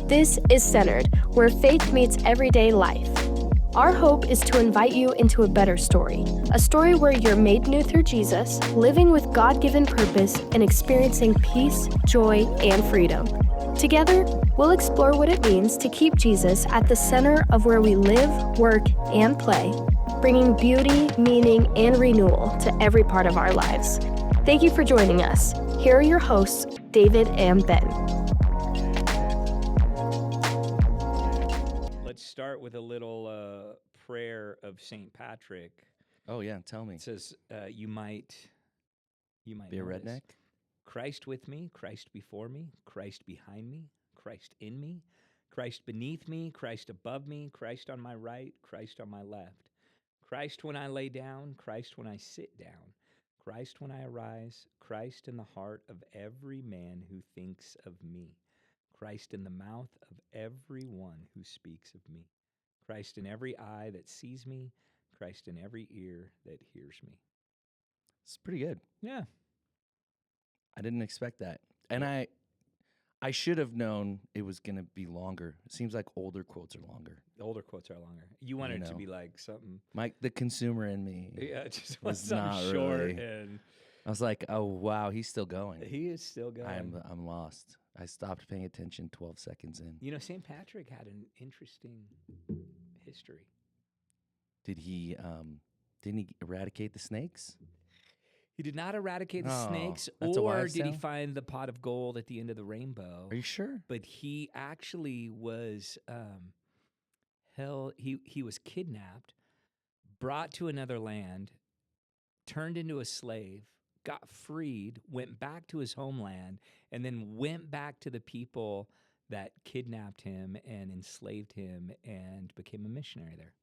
This is Centered, where faith meets everyday life. Our hope is to invite you into a better story, a story where you're made new through Jesus, living with God-given purpose, and experiencing peace, joy, and freedom. Together, we'll explore what it means to keep Jesus at the center of where we live, work, and play, bringing beauty, meaning, and renewal to every part of our lives. Thank you for joining us. Here are your hosts, David and Ben. Let's start with a little prayer of St. Patrick. Oh yeah, tell me. It says, you might Be a know redneck? this. Christ with me, Christ before me, Christ behind me, Christ in me, Christ beneath me, Christ above me, Christ on my right, Christ on my left, Christ when I lay down, Christ when I sit down, Christ when I arise, Christ in the heart of every man who thinks of me, Christ in the mouth of every one who speaks of me, Christ in every eye that sees me, Christ in every ear that hears me. It's pretty good. Yeah. I didn't expect that. And I should have known it was going to be longer. It seems like older quotes are longer. The older quotes are longer. You wanted it to know. be like something. The consumer in me Yeah, it just was was something not short, really. and I was like, oh wow, he's still going. he is still going. I'm lost. I stopped paying attention 12 seconds in. You know, St. Patrick had an interesting history. Didn't he eradicate the snakes? He did not eradicate the Oh, snakes, that's a or wives' did he tale? find the pot of gold at the end of the rainbow. Are you sure? But he actually was he was kidnapped, brought to another land, turned into a slave, got freed, went back to his homeland, and then went back to the people that kidnapped him and enslaved him and became a missionary there.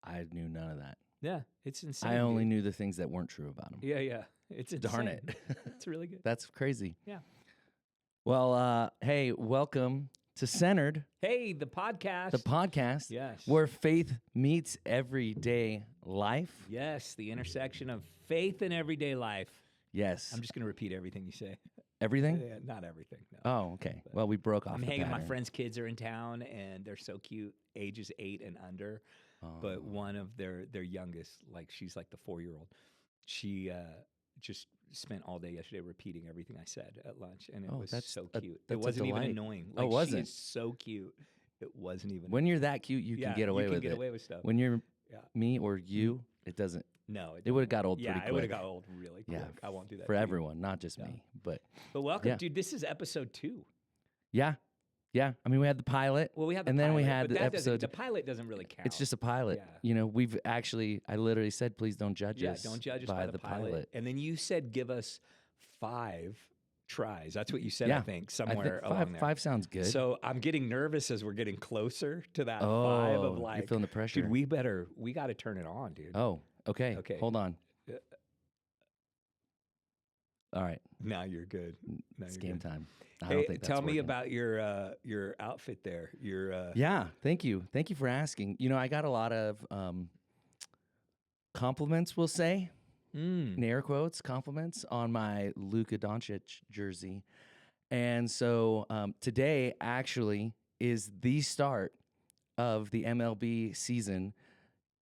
I knew none of that. Yeah, it's insane. I only dude. knew the things that weren't true about him. Yeah. It's insane. Darn it. It's really good. That's crazy. Yeah. Well, hey, welcome to Centered, Hey, the podcast. the podcast Yes. where faith meets everyday life. Yes, the intersection of faith and everyday life. Yes. I'm just going to repeat everything you say. Everything? Yeah, not everything. No. Oh, okay. But Well, we broke off I'm the hanging. My pattern. friends' kids are in town, and they're so cute, ages 8 and under. But Oh. one of their youngest, like she's like the 4-year-old, she just spent all day yesterday repeating everything I said at lunch, and it Oh, was that's so a- cute. It that's a wasn't even delight. annoying. Oh, Like, wasn't? She is so cute. It wasn't even. When you're that cute, you can get away you with can it. get away with stuff. When you're Yeah. me or you, it doesn't. No, It would have got old yeah, pretty it would quick. have got old really quick. Yeah, I won't do that for to you. everyone, not just Yeah. me. But But welcome, Yeah. dude. This is episode 2. yeah. I mean, we had the pilot. Well, we have the And then pilot, we had but the that doesn't- episode- The pilot doesn't really count. It's just a pilot. Yeah. You know, we've actually, I literally said, please don't judge Yeah, us. don't judge us by the pilot. And then you said give us 5 tries. That's what you said, I Yeah. think, I somewhere think along there. five sounds good. So I'm getting nervous as we're getting closer to that 5 oh, of like, you're feeling the pressure. dude, we got to turn it on, dude. Oh, okay. Okay. Hold on. Uh, All right. Now you're good. Now It's you're game good. time. I Hey, don't think that's tell me working. about your outfit there. Your Yeah, thank you. Thank you for asking. You know, I got a lot of compliments, we'll say, in air quotes, compliments on my Luka Doncic jersey. And so today actually is the start of the MLB season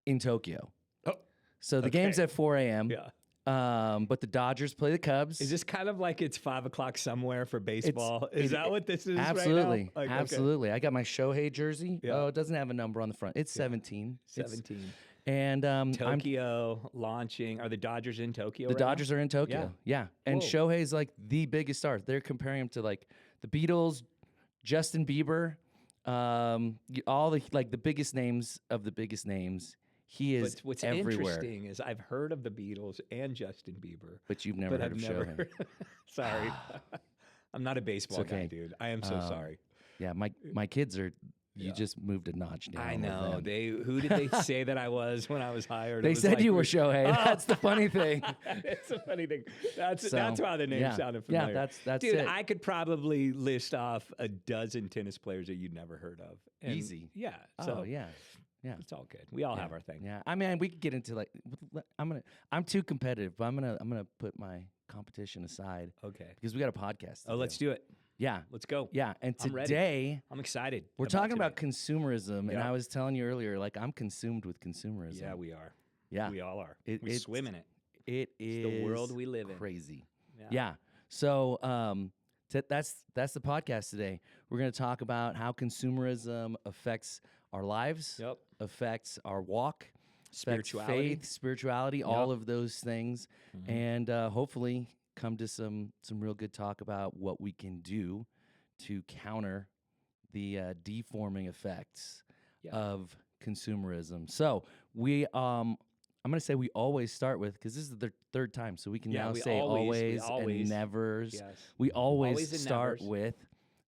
in Tokyo. Oh, So the game's okay. at 4 a.m. yeah. But the Dodgers play the Cubs. Is this kind of like it's 5 o'clock somewhere for baseball? Is it- that what this is Absolutely. right now? Like, okay. Absolutely. I got my Shohei jersey. Yeah. Oh, it doesn't have a number on the front. It's 17. 17. And Tokyo launching. Are the Dodgers in Tokyo the right now? Dodgers are in Tokyo. Yeah. And Whoa. Shohei's like the biggest star. They're comparing him to like the Beatles, Justin Bieber, all the like the biggest names of the biggest names. He is But what's everywhere. interesting is I've heard of the Beatles and Justin Bieber, But you've never but heard I've of never. Shohei. Sorry, I'm not a baseball guy, okay. dude. I am so sorry. Yeah, my kids are. You Yeah. just moved a notch down. I with know. them. Who did they say that I was when I was hired? It They was said like you were we- Shohei. Oh. That's the funny thing. It's a funny thing. That's So, why the name yeah. sounded Yeah, familiar. that's Dude, it. I could probably list off a dozen tennis players that you'd never heard of. And Easy. Yeah. So Oh yeah. Yeah. it's all good. We all have our thing. Yeah, I mean, we could get into like, I'm too competitive, but I'm gonna put my competition aside Okay. because we got a podcast. Oh, let's do it. Yeah. Let's go. Yeah. And I'm ready. today I'm excited. we're talking about consumerism. And Yep. I was telling you earlier, like, I'm consumed with consumerism. Yeah, we are. Yeah. We all are. It- We it's- swim in it. It is the world we live in. crazy. Yeah. Yeah. So that's the podcast today. We're going to talk about how consumerism affects our lives, Yep. affects our walk, affects Spirituality. faith, spirituality, all of those things, and hopefully come to some real good talk about what we can do to counter the deforming effects of consumerism. So we I'm going to say we always start with, because this is the third time, so we can now say always and nevers. Yes. We always Always and start nevers. with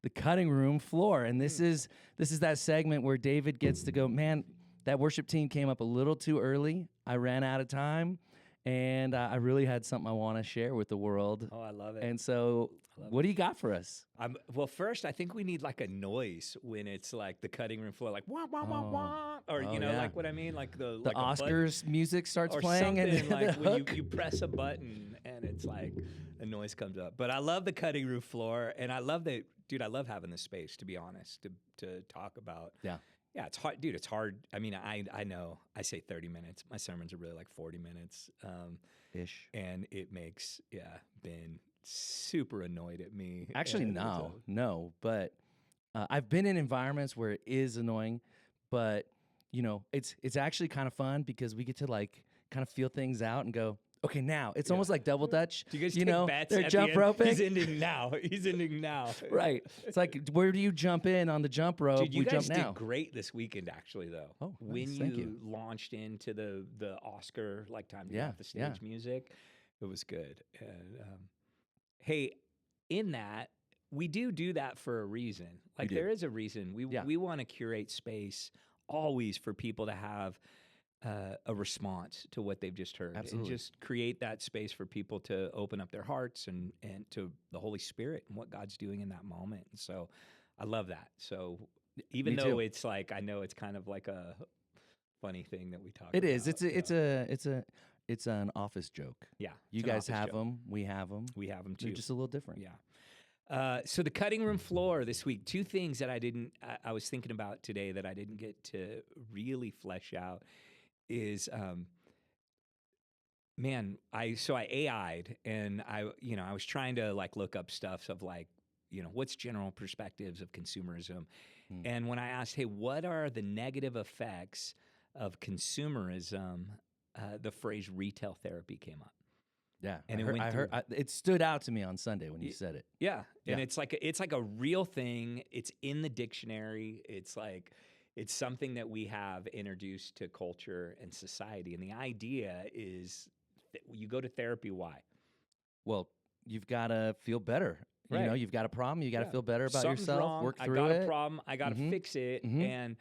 the cutting room floor, and this is that segment where David gets to go, man, that worship team came up a little too early. I ran out of time, and I really had something I want to share with the world. Oh, I love it. And so, what do you got for us? Well, first, I think we need like a noise when it's like the cutting room floor, like wah wah wah wah, or you know, yeah. like what I mean, like the The like a button Oscars music starts or playing, something and like the when hook. you press a button and it's like a noise comes up. But I love the cutting room floor, and I love that, dude. I love having the space, to be honest, to talk about. Yeah. Yeah, it's hard, dude. It's hard. I mean, I know I say 30 minutes. My sermons are really like 40 minutes. Ish. And it makes, Ben super annoyed at me. Actually, And no. But I've been in environments where it is annoying, but it's actually kind of fun because we get to like kind of feel things out and go, okay, now it's almost like double dutch. Do you guys take bets? They're at jump the end? roping. He's ending now. He's ending now. Right. It's like, where do you jump in on the jump rope? Dude, you we guys jump now. did great this weekend, actually, though. Oh, when nice. Thank you. launched into the Oscar like time to get off the stage yeah. music, it was good. And hey, in that we do that for a reason. Like do. there is a reason. We want to curate space always for people to have a response to what they've just heard. Absolutely. And just create that space for people to open up their hearts and to the Holy Spirit and what God's doing in that moment. And so I love that. So even Me though too. it's like, I know it's kind of like a funny thing that we talk It about. is. It's an office joke. Yeah. You it's an guys office have joke. them. We have them. We have them too. They're just a little different. Yeah. So the cutting room floor this week, two things that I was thinking about today that I didn't get to really flesh out is, man, I AI'd and I was trying to like look up stuff of like, what's general perspectives of consumerism. And when I asked, hey, what are the negative effects of consumerism, the phrase retail therapy came up. Yeah, And I heard it stood out to me on Sunday when you said it. Yeah, and Yeah. it's like a real thing. It's in the dictionary. It's something that we have introduced to culture and society. And the idea is that you go to therapy. Why? Well, you've got to feel better. Right. You've got a problem. You got to feel better about Something's yourself. wrong. Work through I got it. a problem. I got to fix it. Mhm. And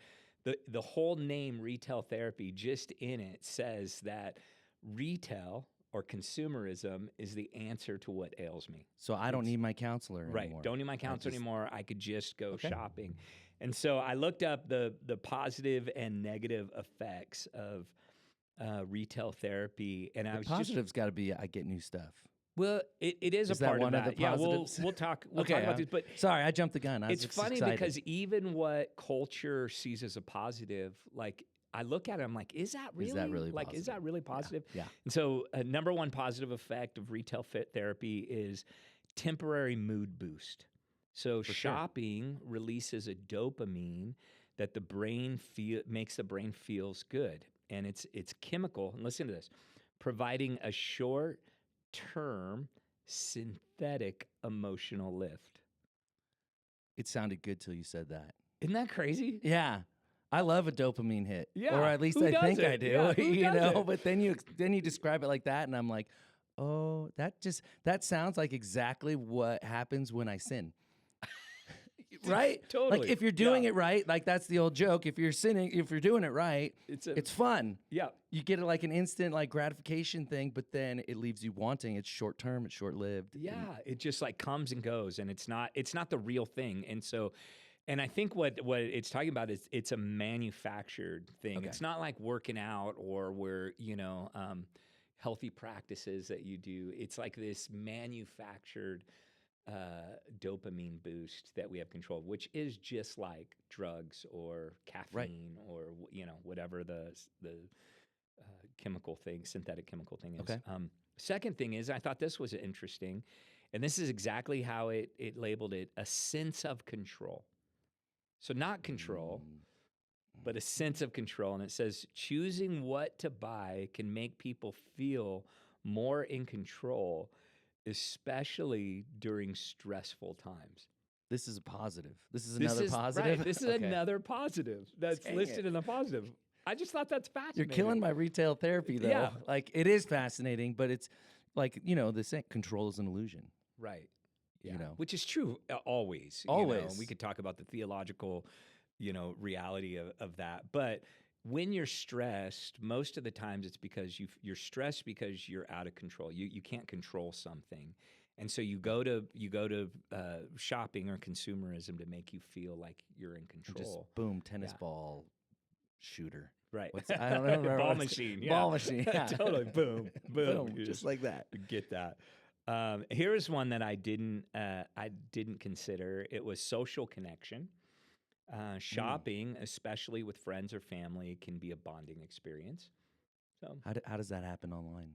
the whole name retail therapy, just in it, says that retail or consumerism is the answer to what ails me. So I don't need my counselor Right. anymore. Don't need my counselor anymore. I could just go Okay. shopping. And so I looked up the positive and negative effects of retail therapy, and I The was just positive's got to be I get new stuff. well, it is Is a that part one of of that. the Yeah, positives? we'll talk. We'll Okay, talk about this, but Sorry, I jumped the gun. it's just funny excited. because even what culture sees as a positive, like I look at it, I'm like, is that really Is that really like is that positive? really positive? Yeah. And so, number one positive effect of retail fit therapy is temporary mood boost. So sure. shopping releases a dopamine that the brain makes the brain feels good, and it's chemical. And listen to this, providing a short-term synthetic emotional lift. It sounded good till you said that. Isn't that crazy? Yeah. I love a dopamine hit. Yeah, Or at least who I think I doesn't? do. Yeah, who you know, doesn't? but then you describe it like that and I'm like, "Oh, that sounds like exactly what happens when I sin." Right? Totally. Like if you're doing Yeah. it right, like that's the old joke. If you're doing it right, It's fun. Yeah. You get like an instant like gratification thing, but then it leaves you wanting. It's short term, it's short lived. Yeah, it just like comes and goes, and it's not the real thing. And so, and I think what it's talking about is it's a manufactured thing. Okay. It's not like working out or where healthy practices that you do. It's like this manufactured dopamine boost that we have control of, which is just like drugs or caffeine or whatever the chemical thing, synthetic chemical thing is. Okay. Second thing is, I thought this was interesting, and this is exactly how it labeled it: a sense of control. So not control, but a sense of control. And it says choosing what to buy can make people feel more in control, especially during stressful times. This is a positive. This is another positive. Right. This is another positive that's listed in the positive. I just thought that's fascinating. You're killing my retail therapy, though. Yeah. Like, it is fascinating, but it's like, the saying, control is an illusion. Right. Yeah. You know, which is true always. Always. And we could talk about the theological, reality of that. But when you're stressed, most of the times it's because you're stressed because you're out of control. You can't control something. And so you go to shopping or consumerism to make you feel like you're in control. Just boom, tennis ball shooter. Right. I don't remember. Ball machine. Yeah. Ball machine. Yeah. Totally. Boom. Boom. Just like that. Get that. Here is one that I didn't consider. It was social connection. Shopping, especially with friends or family, can be a bonding experience. So how does that happen online?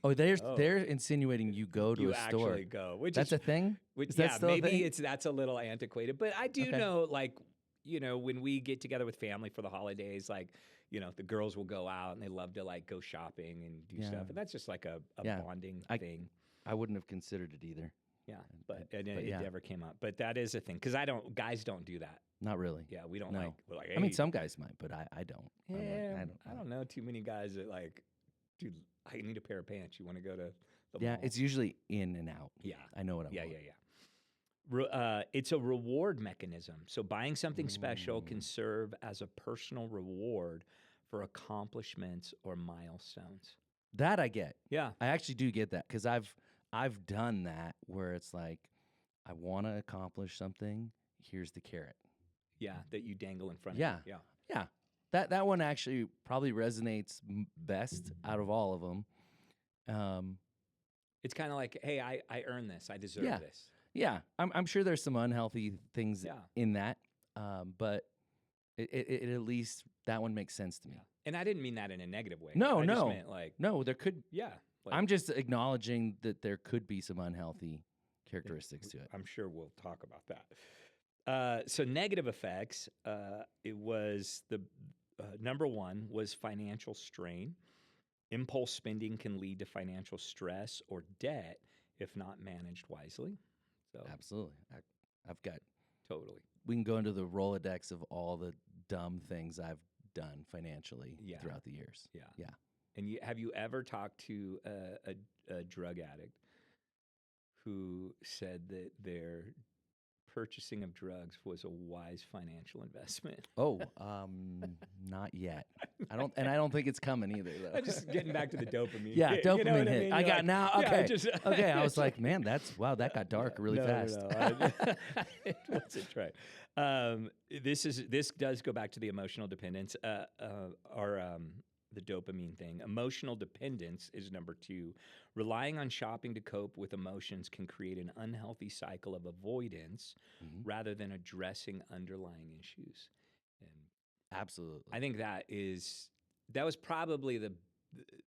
Oh, they're insinuating you go to a store. Actually go, that's a thing. Which, is that still maybe a thing? that's a little antiquated, but I do know, like, when we get together with family for the holidays, like, the girls will go out and they love to like go shopping and do stuff, and that's just like a bonding thing. I wouldn't have considered it either. Yeah, but it never came up. But that is a thing because guys don't do that. Not really. Yeah, we don't we're like. Hey. I mean, some guys might, but I don't. Yeah, I don't know too many guys that like, dude, I need a pair of pants. You want to go to the mall? It's usually in and out. Yeah, I know what I want. Yeah. It's a reward mechanism. So buying something special can serve as a personal reward for accomplishments or milestones. That I get. Yeah, I actually do get that because I've done that where it's like, I want to accomplish something. Here's the carrot. Yeah, that you dangle in front of you. Yeah. That one actually probably resonates best out of all of them. It's kind of like, hey, I earned this. I deserve this. Yeah, I'm sure there's some unhealthy things in that, but it at least that one makes sense to me. Yeah. And I didn't mean that in a negative way. No, I just meant like, no, there could. Yeah, like, I'm just acknowledging that there could be some unhealthy characteristics to it. I'm sure we'll talk about that. So negative effects. It was the number one was financial strain. Impulse spending can lead to financial stress or debt if not managed wisely. So absolutely, I've got totally. We can go into the Rolodex of all the dumb things I've done financially throughout the years. Yeah. And have you ever talked to a drug addict who said that their purchasing of drugs was a wise financial investment? Oh, not yet. I don't think it's coming either, though. I'm just getting back to the dopamine. Yeah, dopamine you know what hit. I mean? I got like, now. Okay, okay. I was like, man, that got dark really fast. No, it wasn't right. This does go back to the emotional dependence, or the dopamine thing. Emotional dependence is number two. Relying on shopping to cope with emotions can create an unhealthy cycle of avoidance rather than addressing underlying issues. And absolutely, I think that was probably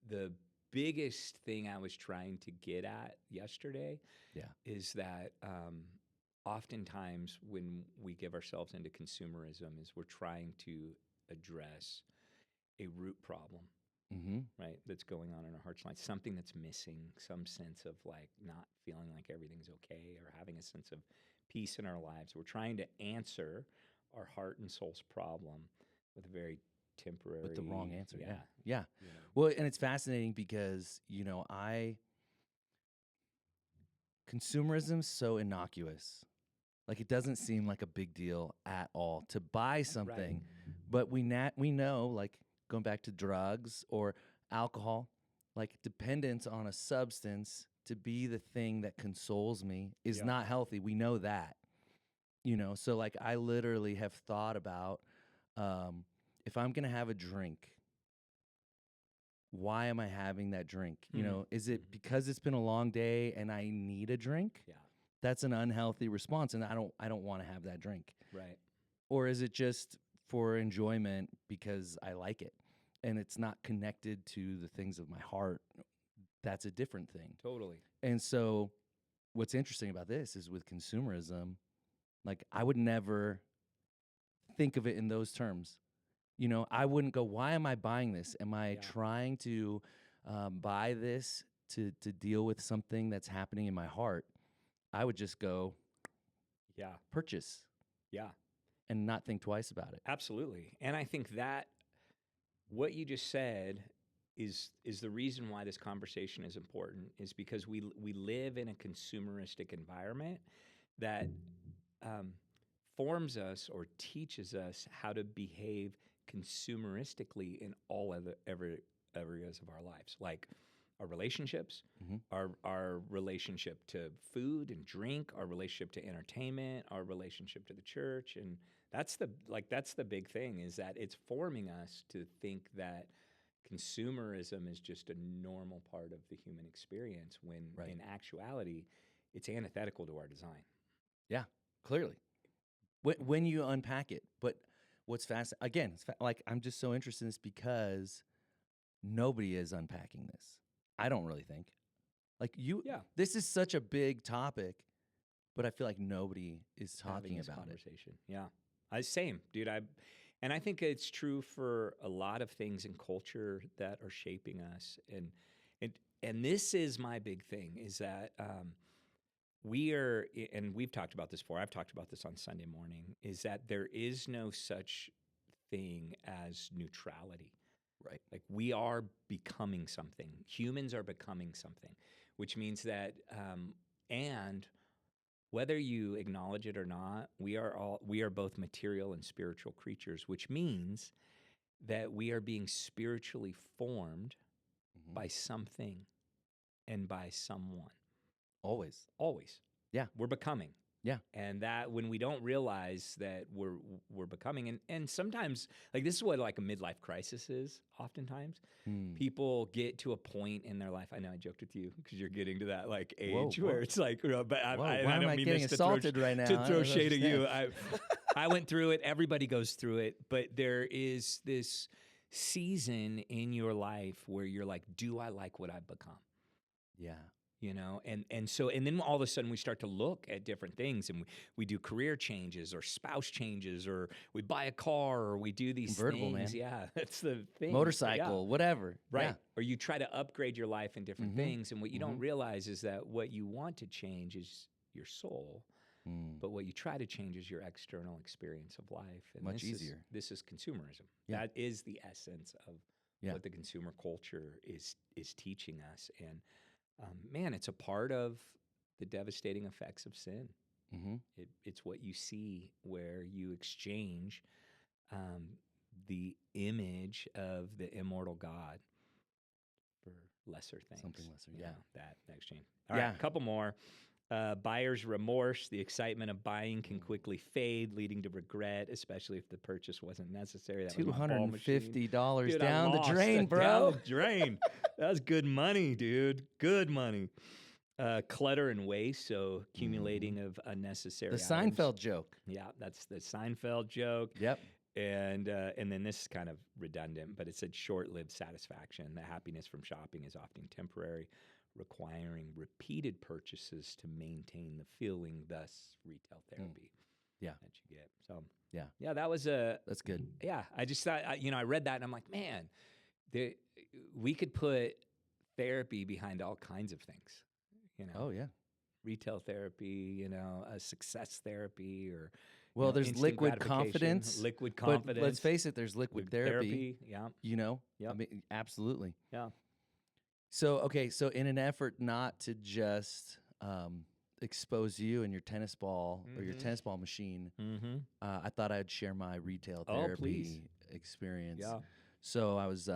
the biggest thing I was trying to get at yesterday. Yeah, is that oftentimes when we give ourselves into consumerism, is we're trying to address a root problem, right? That's going on in our hearts, like something that's missing, some sense of like not feeling like everything's okay or having a sense of peace in our lives. We're trying to answer our heart and soul's problem with a very temporary, with the wrong answer. Yeah. You know. Well, and it's fascinating because consumerism's so innocuous. Like, it doesn't seem like a big deal at all to buy something, but we know, like, going back to drugs or alcohol, like dependence on a substance to be the thing that consoles me is not healthy. We know that, so like I literally have thought about if I'm going to have a drink, why am I having that drink? Is it because it's been a long day and I need a drink? Yeah. that's an unhealthy response, and I don't want to have that drink? Right. Or is it just for enjoyment because I like it and it's not connected to the things of my heart? That's a different thing. Totally. And so what's interesting about this is with consumerism, like I would never think of it in those terms. You know, I wouldn't go, why am I buying this? Am I Yeah. trying to buy this to deal with something that's happening in my heart? I would just go Yeah. purchase Yeah. and not think twice about it. Absolutely. And I think that what you just said is the reason why this conversation is important, is because we live in a consumeristic environment that forms us or teaches us how to behave consumeristically in all other areas of our lives, like our relationships, our relationship to food and drink, our relationship to entertainment, our relationship to the church. And that's the big thing, is that it's forming us to think that consumerism is just a normal part of the human experience, when in actuality it's antithetical to our design. Yeah, clearly. When you unpack it. But what's fast, again, like I'm just so interested in this because nobody is unpacking this. I don't really think. Like this is such a big topic, but I feel like nobody is talking This about conversation. Yeah. Same, dude. And I think it's true for a lot of things in culture that are shaping us. And this is my big thing, is that we are, and we've talked about this before, I've talked about this on Sunday morning, is that there is no such thing as neutrality. Right. Like, we are becoming something. Humans are becoming something, which means that, and whether you acknowledge it or not, we are both material and spiritual creatures, which means that we are being spiritually formed by something and by someone. Always. Yeah, we're becoming. Yeah. And that, when we don't realize that we're becoming, and sometimes, like, this is what like a midlife crisis is. Oftentimes, people get to a point in their life. I know I joked with you because you're getting to that like age where it's like, but why I am don't I mean getting this assaulted right now? to I throw don't shade at you. understand. I went through it. Everybody goes through it, but there is this season in your life where you're like, do I like what I've become? Yeah. You know, and then all of a sudden we start to look at different things, and we do career changes or spouse changes, or we buy a car, or we do these Convertible, things. man. Yeah, that's the thing. Motorcycle, whatever. Right. Yeah. Or you try to upgrade your life in different things. And what you don't realize is that what you want to change is your soul. But what you try to change is your external experience of life. And Much easier. This is consumerism. Yeah. That is the essence of what the consumer culture is teaching us. And man, it's a part of the devastating effects of sin. It's what you see, where you exchange the image of the immortal God for lesser things. Something lesser, You yeah. know, that exchange. All right, a couple more. Buyer's remorse. The excitement of buying can quickly fade, leading to regret, especially if the purchase wasn't necessary. That was my ball machine. $250 Dude, down the I lost drain, it bro. Down the drain. That was good money, dude. Good money. Clutter and waste, so accumulating of unnecessary The items. Seinfeld joke. Yeah, that's the Seinfeld joke. Yep. And then this is kind of redundant, but it said short-lived satisfaction. The happiness from shopping is often temporary, requiring repeated purchases to maintain the feeling, thus retail therapy. Yeah. That you get. So yeah, that was that's good. Yeah, I just thought, I read that and I'm like, man, we could put therapy behind all kinds of things. You know, Oh yeah. retail therapy, success therapy, or Well, there's instant liquid gratification, confidence. liquid But confidence. let's face it, there's liquid therapy. Yeah, You know? Yep. I mean, absolutely. yeah, So in an effort not to just expose you and your tennis ball or your tennis ball machine, I thought I'd share my retail Oh, therapy please. experience. Yeah. So I was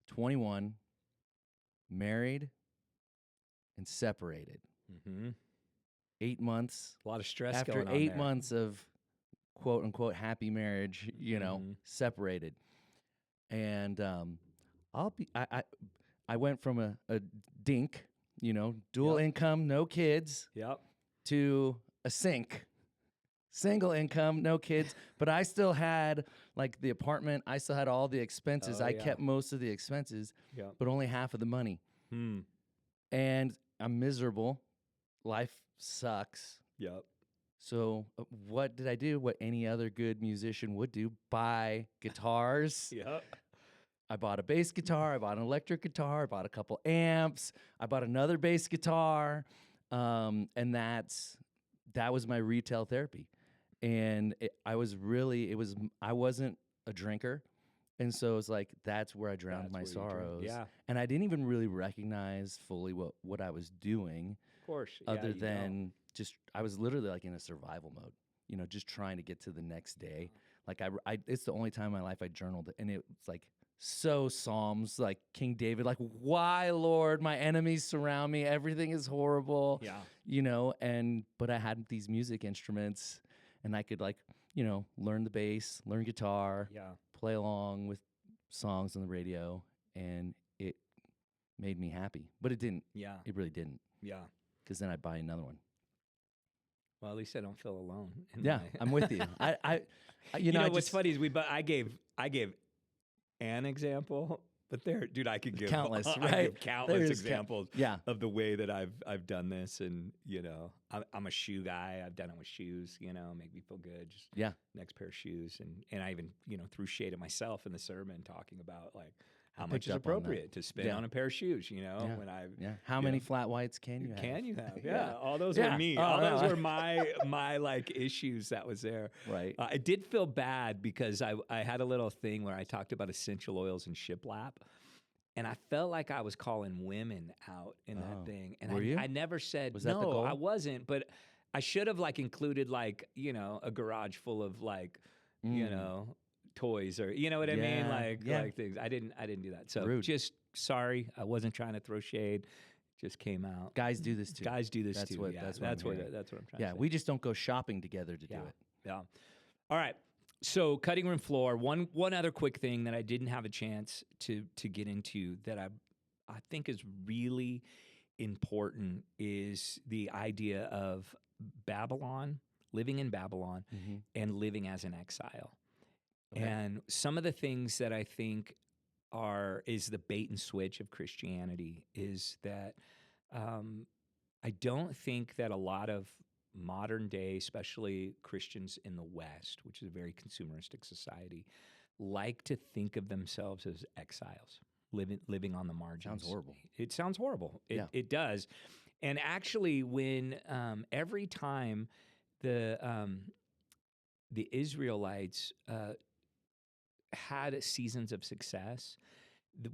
21, married, and separated. 8 months. A lot of stress After going on 8 there. months of quote unquote happy marriage, separated. And I went from a dink dual Yep. income, no kids, Yep. to a single income, no kids, but I still had like the apartment. I still had all the expenses. Oh, I yeah. kept most of the expenses, Yep. but only half of the money. Hmm. And I'm miserable. Life sucks. Yep. So what did I do? What any other good musician would do: buy guitars. Yep. I bought a bass guitar. I bought an electric guitar. I bought a couple amps. I bought another bass guitar, and that was my retail therapy. And I wasn't a drinker, and so it's like that's where I drowned That's my where you drink. sorrows. Yeah. And I didn't even really recognize fully what I was doing, Of course. other you don't. than just I was literally like in a survival mode, just trying to get to the next day. Like it's the only time in my life I journaled, and it's like so Psalms, like King David, like, why, Lord, my enemies surround me, everything is horrible. Yeah. But I had these music instruments, and I could learn the bass, learn guitar, Yeah. play along with songs on the radio, and it made me happy. But it didn't. Yeah. It really didn't, Yeah. because then I'd buy another one. Well, at least I don't feel alone. Yeah, I'm with you. You know what's funny is I gave an example, but dude, I could give countless, I right? give countless examples Yeah. of the way that I've done this, and I'm a shoe guy. I've done it with shoes, make me feel good. Just Yeah. next pair of shoes, and I even threw shade at myself in the sermon, talking about like how I much picked is up on that. appropriate to spend Yeah. on a pair of shoes. Yeah. When I How many flat whites can you have? can you have? Yeah. Yeah, all those Yeah. were me. Oh, All no, those were my like issues that was there. Right. I did feel bad because I had a little thing where I talked about essential oils and shiplap, and I felt like I was calling women out in that thing. And Were you? I never said Was that the no. goal? I wasn't, but I should have like included like a garage full of like toys, or you know what I mean, Yeah, like yeah. like things. I didn't do that. So Rude. just sorry. I wasn't trying to throw shade. Just came out. Guys do this too. Guys do this That's too. what- Yeah, that's what I'm that's what hearing. I'm trying Yeah, to say. we just don't go shopping together to do it. Yeah. All right. So cutting room floor. One other quick thing that I didn't have a chance to get into that I think is really important is the idea of Babylon, living in Babylon, Mhm. and living as an exile. Okay. And some of the things that I think is the bait and switch of Christianity is that I don't think that a lot of modern day, especially Christians in the West, which is a very consumeristic society, like to think of themselves as exiles, living on the margins. Sounds horrible. It sounds horrible. Yeah. It does. And actually, when every time the Israelites had seasons of success,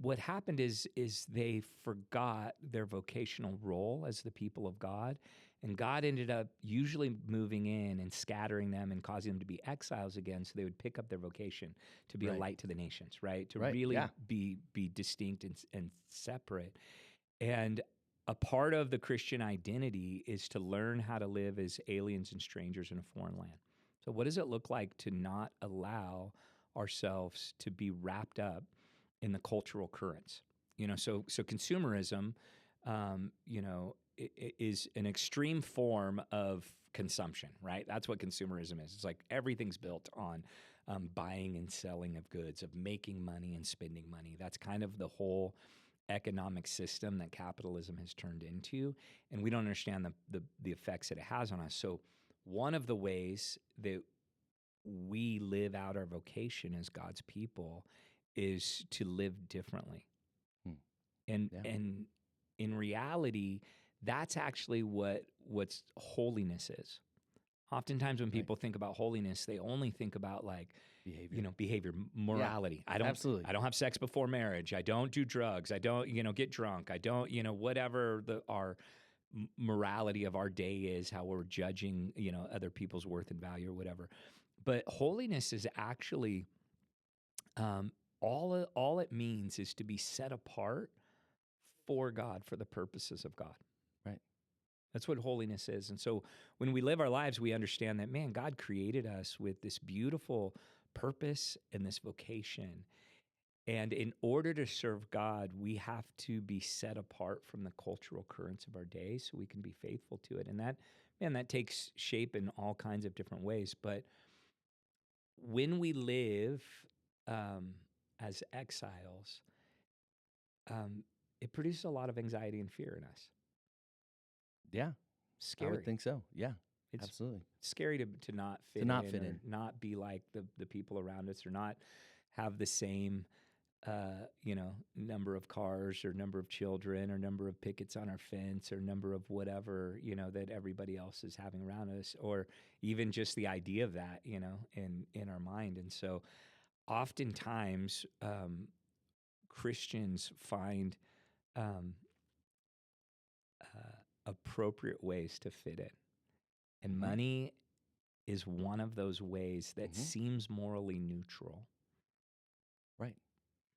what happened is they forgot their vocational role as the people of God, and God ended up usually moving in and scattering them and causing them to be exiles again, so they would pick up their vocation to be a Right. light to the nations, right? To Right, really yeah. be distinct and separate. And a part of the Christian identity is to learn how to live as aliens and strangers in a foreign land. So what does it look like to not allow ourselves to be wrapped up in the cultural currents? So consumerism, is an extreme form of consumption, right? That's what consumerism is. It's like everything's built on buying and selling of goods, of making money and spending money. That's kind of the whole economic system that capitalism has turned into, and we don't understand the effects that it has on us. So one of the ways that we live out our vocation as God's people is to live differently. And in reality, that's actually what's holiness is. Oftentimes when people think about holiness, they only think about like behavior, morality. Yeah, absolutely. I don't have sex before marriage. I don't do drugs. I don't, get drunk. I don't, whatever our morality of our day is, how we're judging, other people's worth and value or whatever. But holiness is actually all it means is to be set apart for God, for the purposes of God. Right. That's what holiness is. And so when we live our lives, we understand that, man, God created us with this beautiful purpose and this vocation. And in order to serve God, we have to be set apart from the cultural currents of our day so we can be faithful to it. And that takes shape in all kinds of different ways. But when we live as exiles, it produces a lot of anxiety and fear in us. Yeah, Scary. I would think so. Yeah, It's absolutely. scary to not fit To not in, fit or in. not be like the people around us, or not have the same number of cars, or number of children, or number of pickets on our fence, or number of whatever, that everybody else is having around us, or even just the idea of that, in our mind. And so oftentimes Christians find appropriate ways to fit in. And money is one of those ways that seems morally neutral. Right.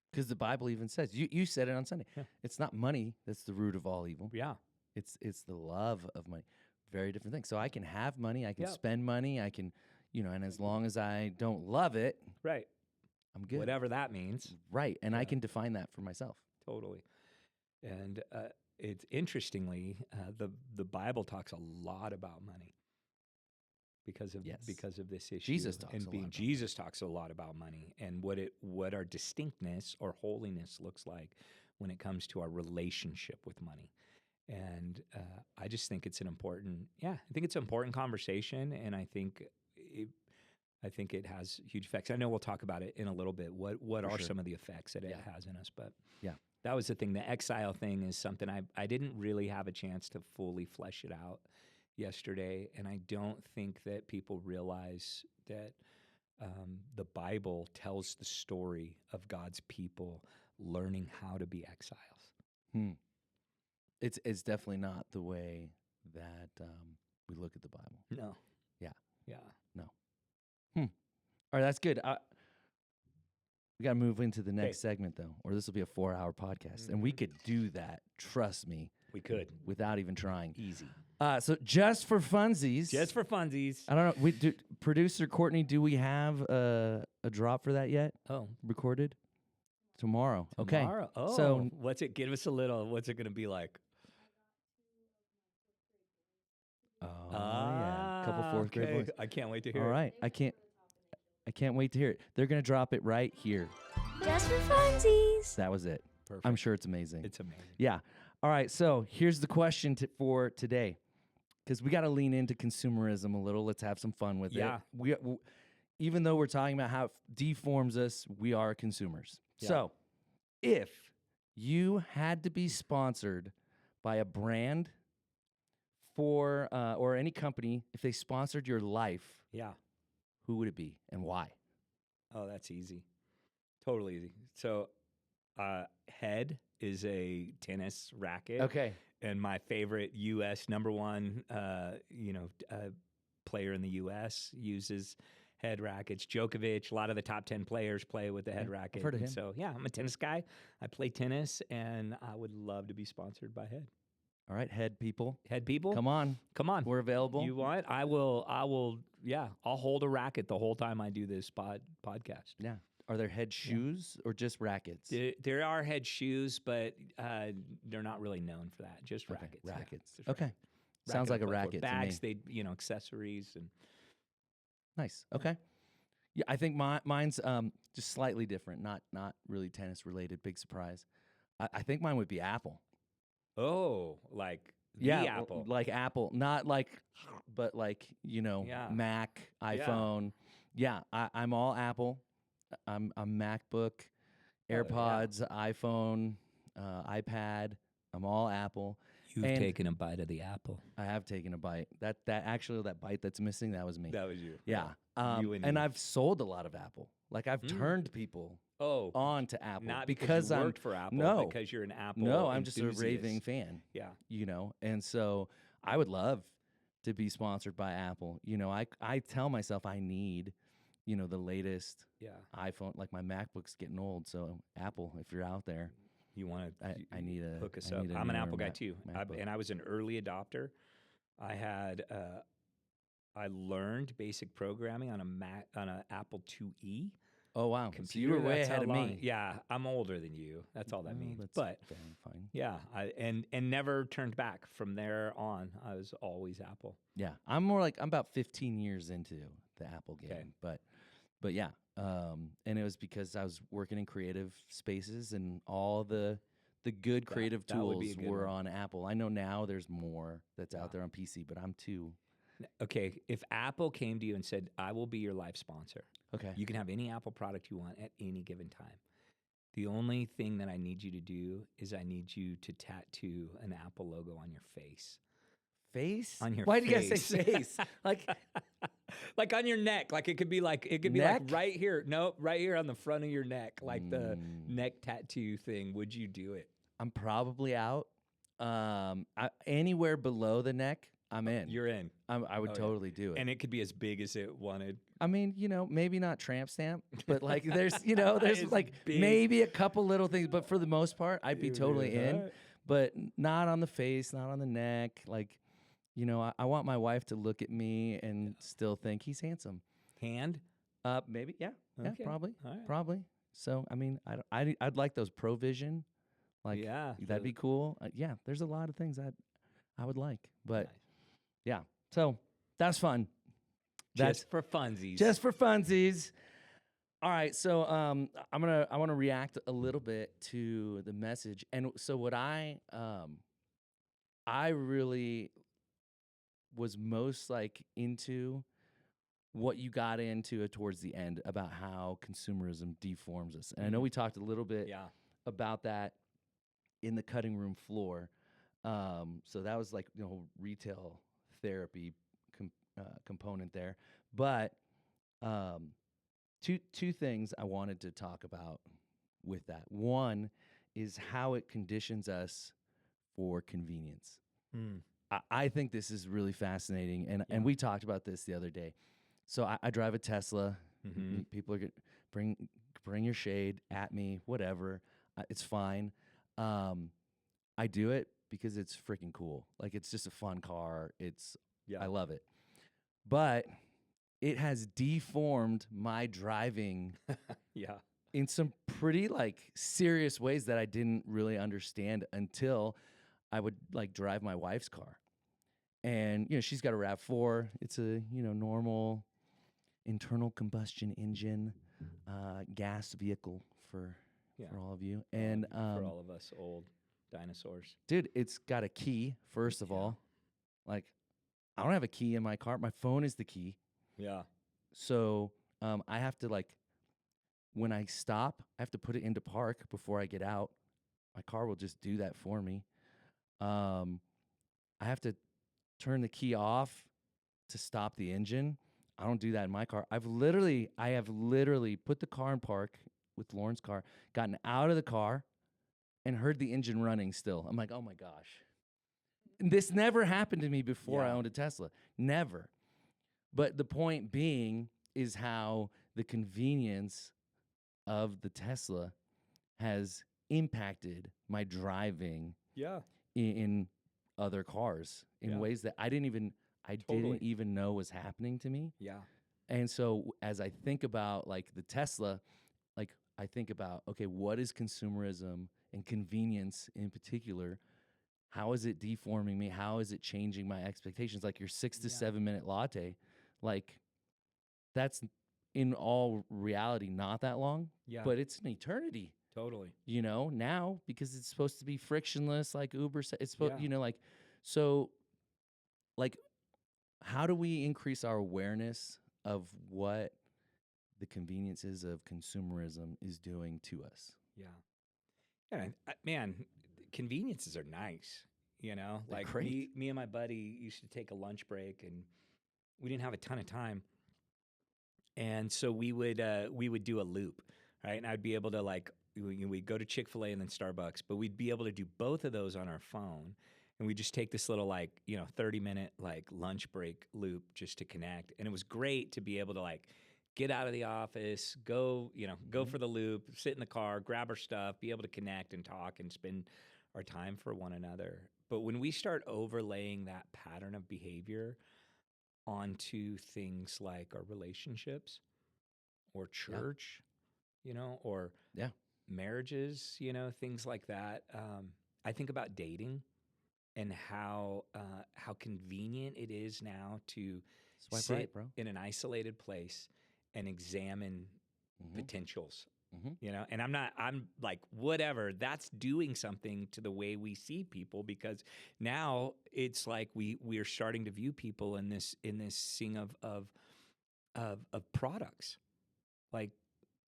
Because the Bible even says, you said it on Sunday, it's not money that's the root of all evil. Yeah. It's the love of money. Very different things. So I can have money, I can spend money, I can, and as long as I don't love it, right, I'm good. Whatever that means. Right. And I can define that for myself. Totally. And it's interestingly, the Bible talks a lot about money because of this issue. Jesus talks a lot. Jesus talks a lot about money and what our distinctness or holiness looks like when it comes to our relationship with money. And I just think it's an important conversation, and I think it has huge effects. I know we'll talk about it in a little bit. What are some of the effects that it has in us? But that was the thing. The exile thing is something I didn't really have a chance to fully flesh it out yesterday, and I don't think that people realize that the Bible tells the story of God's people learning how to be exiles. It's definitely not the way that we look at the Bible. No. Yeah. No. All right, that's good. We got to move into the next segment, though, or this will be a 4-hour podcast. And we could do that, trust me. We could. Without even trying. Easy. So just for funsies. Just for funsies. I don't know. Producer Courtney, do we have a drop for that yet? Oh. Recorded? Tomorrow. Okay. Oh. So what's it? Give us a little. What's it going to be like? Oh, yeah. A couple fourth grade boys. I can't wait to hear it. All right. I can't wait to hear it. They're going to drop it right here. Just for funsies. That was it. Perfect. I'm sure it's amazing. It's amazing. Yeah. All right. So here's the question for today, because we got to lean into consumerism a little. Let's have some fun with it. We, even though we're talking about how it deforms us, we are consumers. Yeah. So if you had to be sponsored by a brand or any company, if they sponsored your life, who would it be and why? Oh, that's easy. Totally easy. So Head is a tennis racket. Okay. And my favorite U.S. number one, player in the U.S. uses Head rackets. Djokovic, a lot of the top 10 players play with the Head racket. I've heard of him. So, I'm a tennis guy. I play tennis, and I would love to be sponsored by Head. All right, Head people. Head people. Come on. We're available. You want? I will, I'll hold a racket the whole time I do this podcast. Yeah. Are there Head shoes or just rackets? There are Head shoes, but they're not really known for that. Just rackets. Rackets. Just okay. Sounds like a racket bags, to me. Bags, accessories. And nice. Okay. Yeah, I think mine's just slightly different. Not really tennis related. Big surprise. I think mine would be Apple. Oh, like the Apple. Like Apple. Not like, but like, Mac, iPhone. Yeah, I'm all Apple. I'm MacBook, AirPods, iPhone, iPad. I'm all Apple. You've taken a bite of the apple. I have taken a bite. That bite that's missing, that was me. That was you. Yeah. And I've sold a lot of Apple. Like I've turned people on to Apple. Not because you worked for Apple. No. Because you're an Apple I'm enthusiast. just a raving fan. Yeah. And so I would love to be sponsored by Apple. I tell myself I need, the latest iPhone. Like my MacBook's getting old. So Apple, if you're out there. You want to? I need a hook us up. I'm an Apple guy too, and I was an early adopter. I learned basic programming on an Apple IIe. Oh, wow. So you computer. were way That's ahead how of long. me. Yeah, I'm older than you. That's all that Oh, means. that's But fine. yeah, and never turned back from there on. I was always Apple. Yeah, I'm about 15 years into the Apple game, Okay. but yeah, and it was because I was working in creative spaces, and all the good creative that would be a tools good were one. on Apple. I know now there's more that's Yeah. out there on PC, but I'm too Okay, if Apple came to you and said, "I will be your life sponsor. okay. You can have any Apple product you want at any given time. The only thing that I need you to do is I need you to tattoo an Apple logo on your face." Face? On your Why do you guys say face. face? Like Like on your neck, like it could be like Neck? right here. No, right here on the front of your neck, like the Mm. neck tattoo thing. Would you do it? I'm probably out. Anywhere below the neck, I'm in. You're in. I would Oh, yeah. totally do it. And it could be as big as it wanted. I mean, maybe not tramp stamp, but like there's It's like big. maybe a couple little things, but for the most part, I'd be You'd be totally in. alright. But not on the face, not on the neck. Like, I want my wife to look at me and still think he's handsome. Hand? Maybe, yeah, Okay. probably, All right. probably. So, I mean, I'd like those Provision, like Yeah, that'd be cool. Yeah, there's a lot of things I would like, but Nice. yeah. So that's fun. That's Just for funsies. just for funsies. All right, so I want to react a little bit to the message, and so what I really was most like into what you got into towards the end about how consumerism deforms us, and I know we talked a little bit Yeah. about that in the cutting room floor. So that was like retail therapy component there, but two things I wanted to talk about with that. One is how it conditions us for convenience. Mm. I think this is really fascinating, and Yeah. we talked about this the other day. So I drive a Tesla. Mhm. People are bring your shade at me, whatever. It's fine. I do it because it's freaking cool. Like it's just a fun car. Yeah. I love it. But it has deformed my driving Yeah. in some pretty like serious ways that I didn't really understand until I would like drive my wife's car. And she's got a RAV4. It's a normal internal combustion engine gas vehicle for Yeah. all of you. And for all of us old dinosaurs. dude, it's got a key first of Yeah. all. Like I don't have a key in my car. My phone is the key. Yeah. So I have to like when I stop, I have to put it into park before I get out. My car will just do that for me. I have to turn the key off to stop the engine. I don't do that in my car. I have literally put the car in park with Lauren's car, gotten out of the car, and heard the engine running still. I'm like, oh my gosh. This never happened to me before I Yeah. owned a Tesla. Never. But the point being is how the convenience of the Tesla has impacted my driving Yeah. in other cars in Yeah. ways that I didn't Totally. even know was happening to me. Yeah. And so as I think about like the Tesla, like I think about, okay, what is consumerism and convenience in particular? How is it deforming me? How is it changing my expectations? Like your 6 to Yeah. 7 minute latte, like that's in all reality not that long, Yeah. but it's an eternity. Totally. Now because it's supposed to be frictionless, like Uber said, it's supposed, Yeah. like so, like how do we increase our awareness of what the conveniences of consumerism is doing to us? Yeah. Yeah. Man, conveniences are nice. They're Like great. me and my buddy used to take a lunch break, and we didn't have a ton of time, and so we would do a loop, right? And I'd be able to like we'd go to Chick-fil-A and then Starbucks, but we'd be able to do both of those on our phone, and we just take this little 30-minute like lunch break loop just to connect, and it was great to be able to like get out of the office, go for the loop, sit in the car, grab our stuff, be able to connect and talk and spend our time for one another. But when we start overlaying that pattern of behavior onto things like our relationships or church, or Yeah. marriages, things like that. I think about dating and how convenient it is now to Swipe sit right, bro. in an isolated place and examine potentials. And I'm like, whatever, that's doing something to the way we see people, because now it's like we are starting to view people in this thing of products. Like,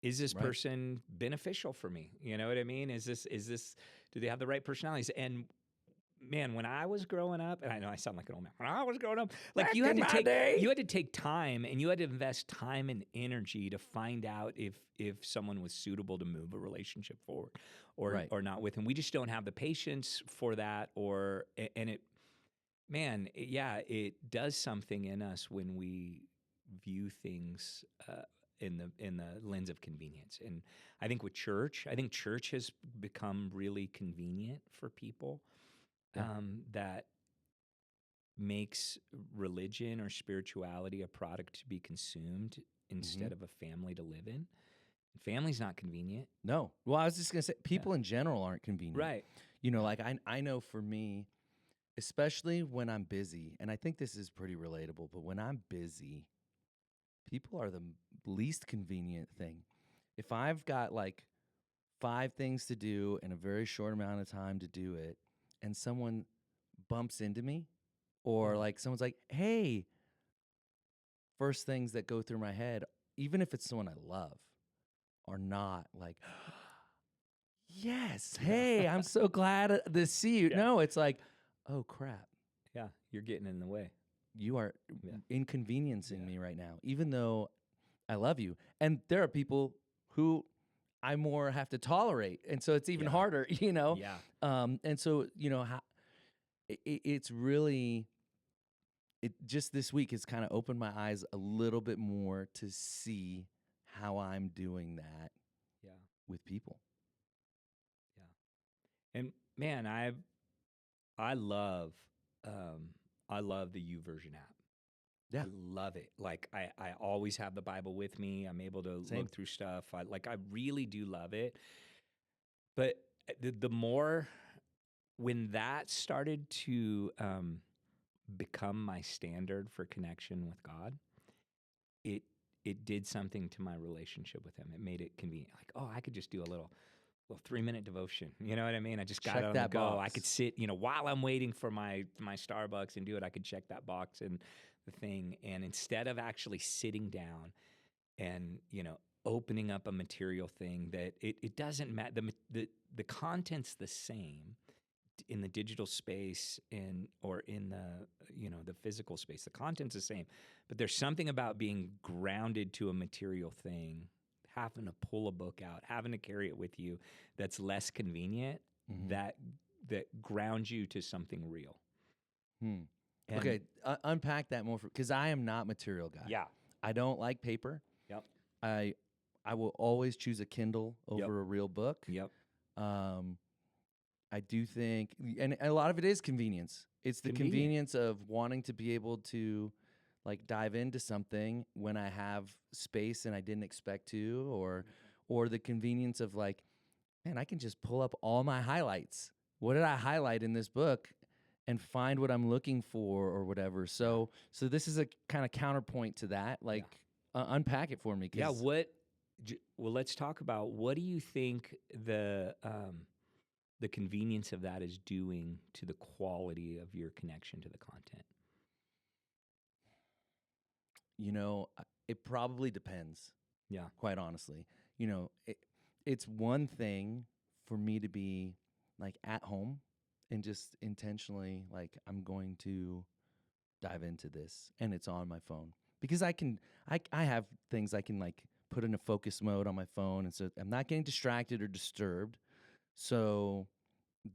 is this Right. person beneficial for me? You know what I mean? Is this do they have the right personalities? And man, when I was growing up, and I know I sound like an old man. When I was growing up, like Back you had in to my take day. you had to take time, and you had to invest time and energy to find out if someone was suitable to move a relationship forward or Right. or not with. And we just don't have the patience for that. And it, man, it does something in us when we view things in the lens of convenience. And I think with church, church has become really convenient for people. Yeah. That makes religion or spirituality a product to be consumed instead of a family to live in. Family's not convenient. No. Well, I was just going to say, people in general aren't convenient. Right. Like I know for me, especially when I'm busy, and I think this is pretty relatable, but when I'm busy, people are the least convenient thing. If I've got like 5 things to do in a very short amount of time to do it, and someone bumps into me, or like someone's like, hey, first things that go through my head, even if it's someone I love, are not like, yes, hey, I'm so glad to see you. Yeah. No, it's like, oh crap. Yeah, you're getting in the way. You are inconveniencing Yeah. me right now, even though I love you. And there are people who I more have to tolerate. And so it's even harder, Yeah. And so, how it's really, just this week has kind of opened my eyes a little bit more to see how I'm doing that Yeah. with people. Yeah. And man, I love the YouVersion app. Yeah. I love it. Like I always have the Bible with me. I'm able to Same. look through stuff. I really do love it. But the more, when that started to become my standard for connection with God, it did something to my relationship with Him. It made it convenient. Like, oh, I could just do a little 3-minute devotion. You know what I mean? I just got Check it on that the go. box. I could sit, while I'm waiting for my Starbucks and do it. I could check that box and the thing. And instead of actually sitting down and opening up a material thing, that it doesn't matter. The content's the same in the digital space or in the physical space. The content's the same, but there's something about being grounded to a material thing, having to pull a book out, having to carry it with you, that's less convenient, that grounds you to something real. Okay, unpack that more, because I am not material guy. Yeah. I don't like paper. Yep. I will always choose a Kindle over a real book. Yep. I do think, and a lot of it is convenience. It's the Convenient. convenience of wanting to be able to like dive into something when I have space and I didn't expect to, or the convenience of like, man, I can just pull up all my highlights. What did I highlight in this book? And find what I'm looking for or whatever. So this is a kind of counterpoint to that. Like, unpack it for me. Yeah. Well, let's talk about, what do you think the convenience of that is doing to the quality of your connection to the content? It probably depends. Yeah. Quite honestly, it's one thing for me to be like at home and just intentionally like, I'm going to dive into this, and it's on my phone, because I have things I can like put in a focus mode on my phone, and so I'm not getting distracted or disturbed. So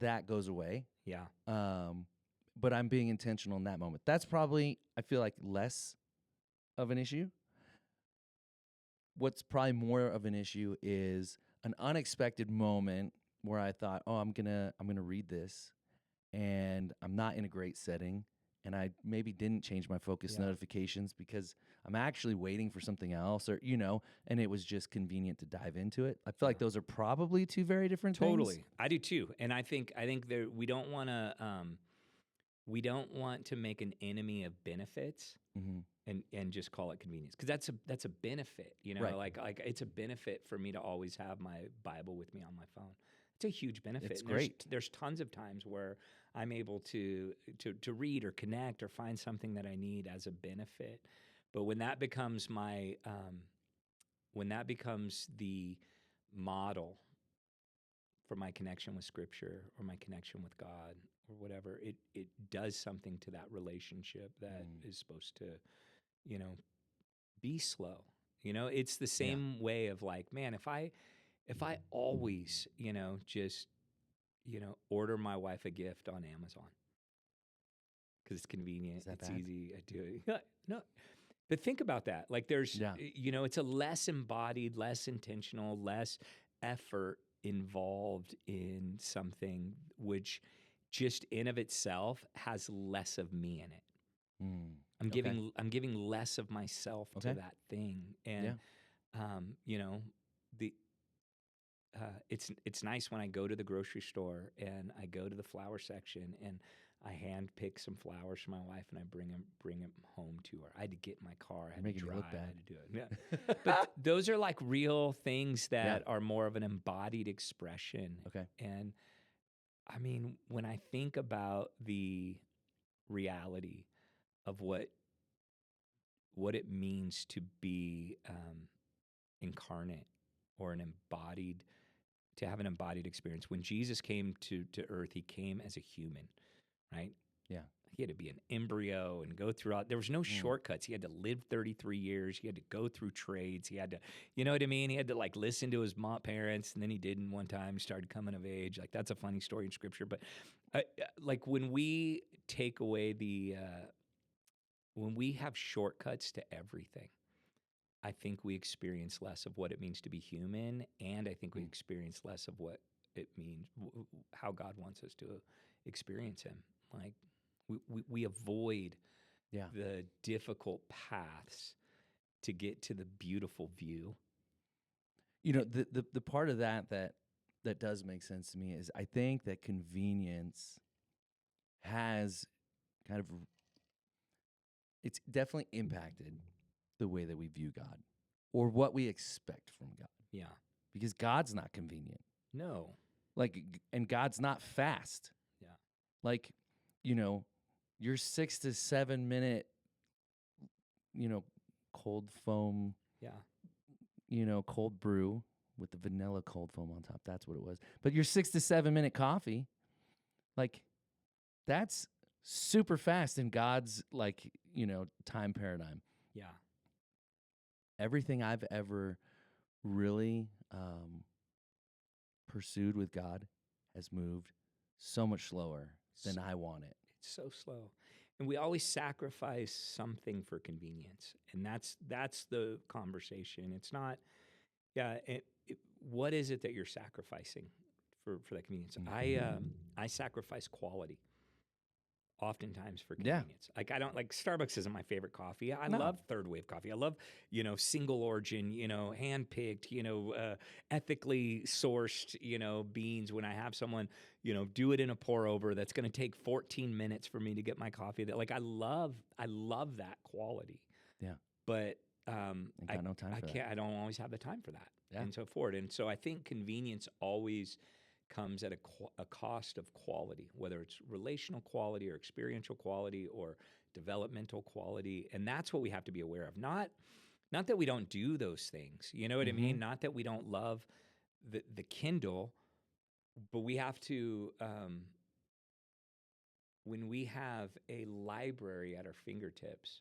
that goes away. Yeah. But I'm being intentional in that moment. That's probably, I feel like, less of an issue. What's probably more of an issue is an unexpected moment where I thought, oh, I'm gonna read this, and I'm not in a great setting, and I maybe didn't change my focus Yeah. notifications because I'm actually waiting for something else, or and it was just convenient to dive into it. I feel like those are probably two very different things. Totally. I do too. And I think there we don't want to make an enemy of benefits and just call it convenience, because that's a benefit, Right. like it's a benefit for me to always have my Bible with me on my phone. It's a huge benefit. It's And great. There's tons of times where I'm able to read or connect or find something that I need as a benefit. But when that becomes the model for my connection with Scripture or my connection with God or whatever, it does something to that relationship that is supposed to, be slow. It's the same way of like, man, if I always, just, order my wife a gift on Amazon because it's convenient, Is that it's bad? easy, I do it. Yeah, no, but think about that. Like there's, it's a less embodied, less intentional, less effort involved in something which just in of itself has less of me in it. I'm giving less of myself to that thing. And the it's nice when I go to the grocery store and I go to the flower section and I hand pick some flowers for my wife and I bring them home to her. I had to get in my car. I had to making me drive. look I bad. had to do it. Yeah. But those are like real things that are more of an embodied expression. Okay. And I mean, when I think about the reality of what it means to be incarnate or to have an embodied experience. When Jesus came to earth, he came as a human, right? Yeah. He had to be an embryo and go throughout. There was no shortcuts. He had to live 33 years. He had to go through trades. He had to, you know what I mean? He had to like listen to his parents, and then he didn't one time. He started coming of age. Like that's a funny story in Scripture. But like when we take away when we have shortcuts to everything, I think we experience less of what it means to be human, and I think we experience less of what it means, how God wants us to experience Him. Like we avoid the difficult paths to get to the beautiful view. The part of that does make sense to me is I think that convenience has kind of it's definitely impacted the way that we view God or what we expect from God. Yeah. Because God's not convenient. No. And God's not fast. Yeah. Like, your 6 to 7 minute, cold foam. Yeah. Cold brew with the vanilla cold foam on top. That's what it was. But your 6 to 7 minute coffee, like, that's super fast in God's time paradigm. Yeah. Everything I've ever really pursued with God has moved so much slower than I want it. It's so slow. And we always sacrifice something for convenience. And that's the conversation. It's not, what is it that you're sacrificing for that convenience? I sacrifice quality oftentimes for convenience. Like I don't like Starbucks isn't my favorite coffee. I love third wave coffee. I love, single origin, hand picked, ethically sourced, beans. When I have someone, do it in a pour over, that's going to take 14 minutes for me to get my coffee. That like I love that quality. Yeah. But I got no time for that. I don't always have the time for that. Yeah. And so forth. And so I think convenience always comes at a cost of quality, whether it's relational quality or experiential quality or developmental quality. And that's what we have to be aware of. Not that we don't do those things, you know what I mean? Not that we don't love the Kindle, but we have to, when we have a library at our fingertips,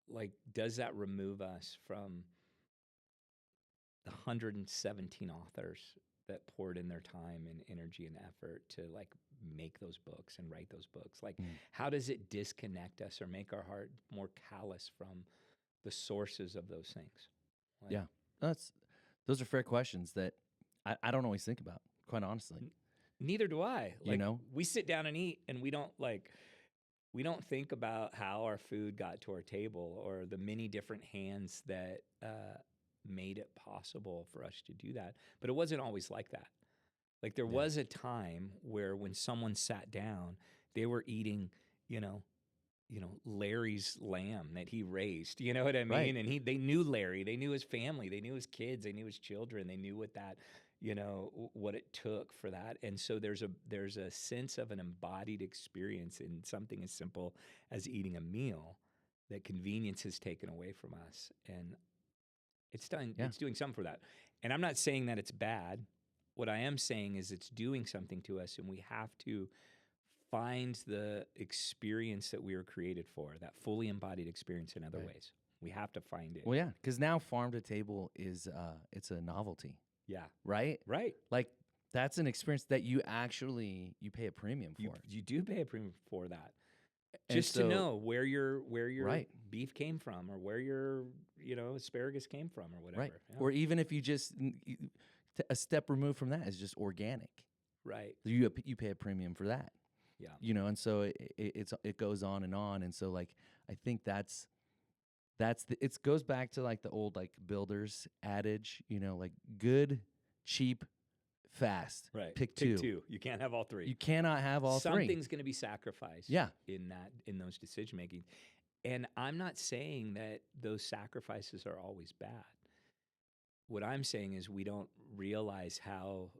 like, does that remove us from the 117 authors that poured in their time and energy and effort to like make those books and write those books? Like, how does it disconnect us or make our heart more callous from the sources of those things? Like, those are fair questions that I don't always think about, quite honestly. Neither do I. Like, You know? we sit down and eat and we don't we don't think about how our food got to our table or the many different hands that made it possible for us to do that. But it wasn't always like that. Like there was a time where when someone sat down, they were eating, Larry's lamb that he raised. You know what I mean? Right. And they knew Larry, they knew his family, they knew his kids, they knew his children, they knew what that, what it took for that. And so there's a sense of an embodied experience in something as simple as eating a meal that convenience has taken away from us. And it's doing something for that. And I'm not saying that it's bad. What I am saying is it's doing something to us, and we have to find the experience that we were created for, that fully embodied experience in other ways. We have to find it. Well, yeah, because now farm to table is it's a novelty. Yeah. Right? Right. Like that's an experience that you pay a premium for. You do pay a premium for that. And Just to know where your Right. beef came from, or where your asparagus came from, or whatever. Right. Yeah. Or even if you just a step removed from that is just organic. Right. You pay a premium for that. Yeah. And so it goes on. And so like I think it goes back to like the old like builders adage, like good, cheap, fast. Right. Pick two. You can't have all three. You cannot have all three. Something's going to be sacrificed. Yeah. In those decision making, and I'm not saying that those sacrifices are always bad. What I'm saying is we don't realize how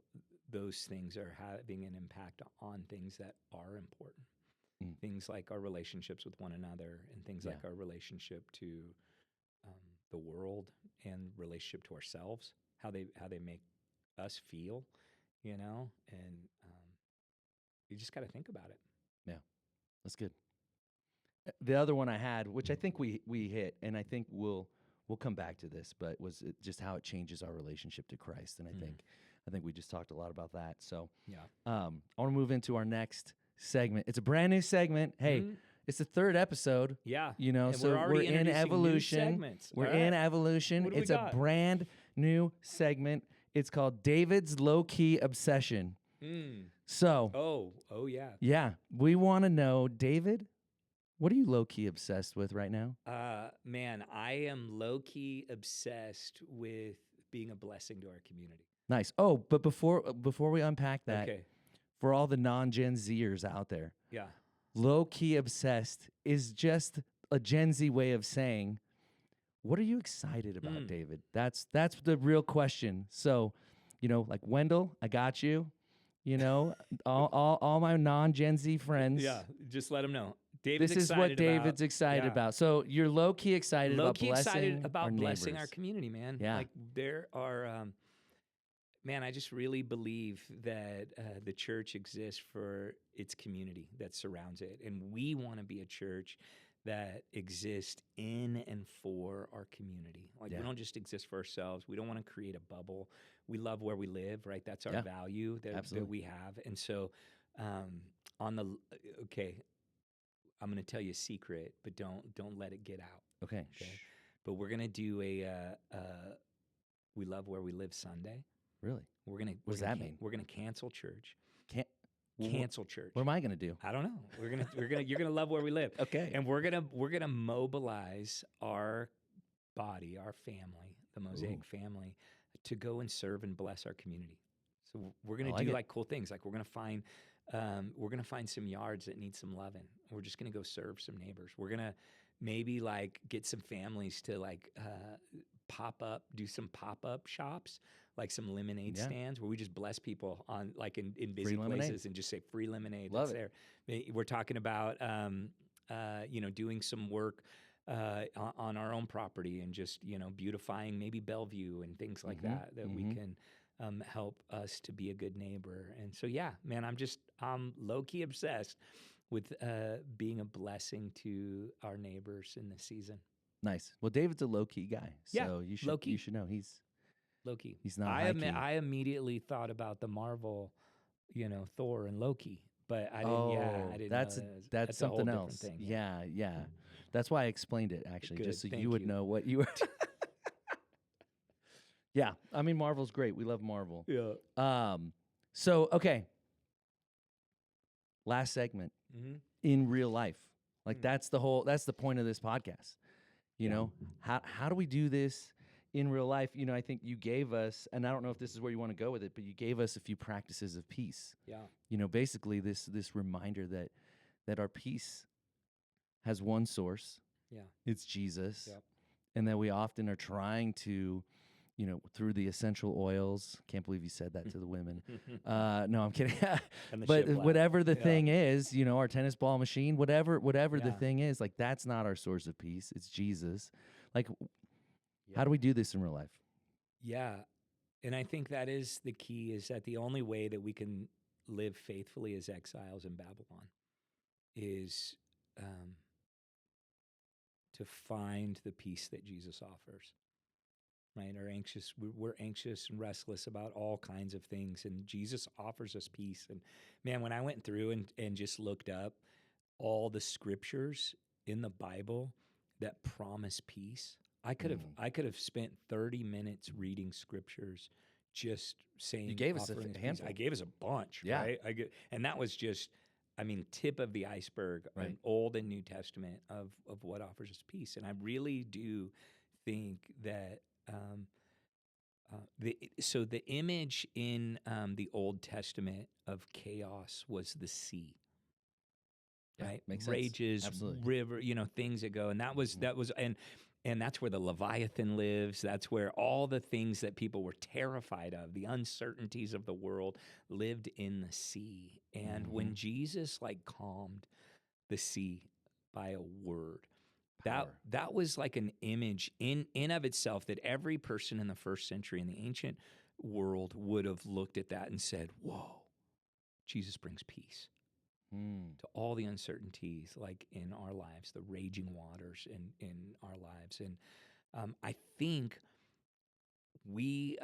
those things are having an impact on things that are important. Things like our relationships with one another, and things like our relationship to the world, and relationship to ourselves, how they make us feel, and you just got to think about it. Yeah, that's good. The other one I had, which I think we hit, and I think we'll come back to this, but was just how it changes our relationship to Christ, and I think we just talked a lot about that. So I want to move into our next segment. It's a brand new segment. Hey, it's the third episode. Yeah. And so we're in evolution. We're in evolution. It's a brand new segment. It's called David's Low-Key Obsession. So. Oh yeah. Yeah. We want to know, David, what are you low-key obsessed with right now? Man, I am low-key obsessed with being a blessing to our community. Nice. Oh, but before we unpack that, Okay. for all the non-Gen Zers out there, low-key obsessed is just a Gen Z way of saying, what are you excited about, David? That's the real question. So, like Wendell, I got you. All my non-Gen Z friends. Yeah, just let them know. This is what David's excited about. So you're low-key excited about blessing our community, man. Yeah. Like there are, man, I just really believe that the church exists for its community that surrounds it. And we want to be a church that exists in and for our community. Like we don't just exist for ourselves. We don't want to create a bubble. We love where we live, right? That's our value that we have. And so I'm going to tell you a secret, but don't let it get out. Okay. But we're going to do a We Love Where We Live Sunday. Really? What does that mean? We're going to cancel church. Cancel church. What am I going to do? I don't know. You're going to love where we live. Okay. And we're going to mobilize our body, our family, the Mosaic family, to go and serve and bless our community. So we're going to do like cool things. Like we're going to find some yards that need some loving. We're just going to go serve some neighbors. We're going to maybe like get some families to like do some pop-up shops, like some lemonade stands where we just bless people on like in busy places and just say free lemonade. Love that's it. There. We're talking about doing some work on our own property and just beautifying maybe Bellevue and things like that we can help us to be a good neighbor. And so yeah, man, I'm low-key obsessed with being a blessing to our neighbors in this season. Nice. Well, David's a low-key guy, so you should know he's low-key. He's not I immediately thought about the Marvel, Thor and Loki, but I didn't. That's something else. Thing. Yeah. That's why I explained it actually, Good, just so thank you would you. know what you were. Yeah, I mean Marvel's great. We love Marvel. Yeah. So okay. Last segment. In real life, Like that's the point of this podcast. You Yeah. know, how do we do this in real life? You know, I think you gave us, and I don't know if this is where you want to go with it, but you gave us a few practices of peace. Yeah. You know, basically this reminder that our peace has one source. Yeah. It's Jesus. Yep. And that we often are trying to, you know, through the essential oils. Can't believe you said that to the women. No, I'm kidding. And the But shiplap. whatever the Yeah. thing is, you know, our tennis ball machine, whatever the Yeah. thing is, like that's not our source of peace. It's Jesus. Like, Yeah. how do we do this in real life? Yeah. And I think that is the key, is that the only way that we can live faithfully as exiles in Babylon is to find the peace that Jesus offers. Right? We're anxious and restless about all kinds of things, and Jesus offers us peace. And man, when I went through and just looked up all the scriptures in the Bible that promise peace, I could have spent 30 minutes reading scriptures just saying. You gave us a offering us peace. handful. I gave us a bunch, Yeah. right? And that was just, I mean, tip of the iceberg, Right. an Old and New Testament of what offers us peace. And I really do think that the image in the Old Testament of chaos was the sea. Yeah, Right, makes sense. rages, Absolutely. river, things that go, and that was and that's where the Leviathan lives. That's where all the things that people were terrified of, the uncertainties of the world, lived in the sea. And when Jesus calmed the sea by a word, Power. that was like an image in of itself that every person in the first century in the ancient world would have looked at that and said, "Whoa, Jesus brings peace to all the uncertainties like in our lives, the raging waters in our lives." And I think we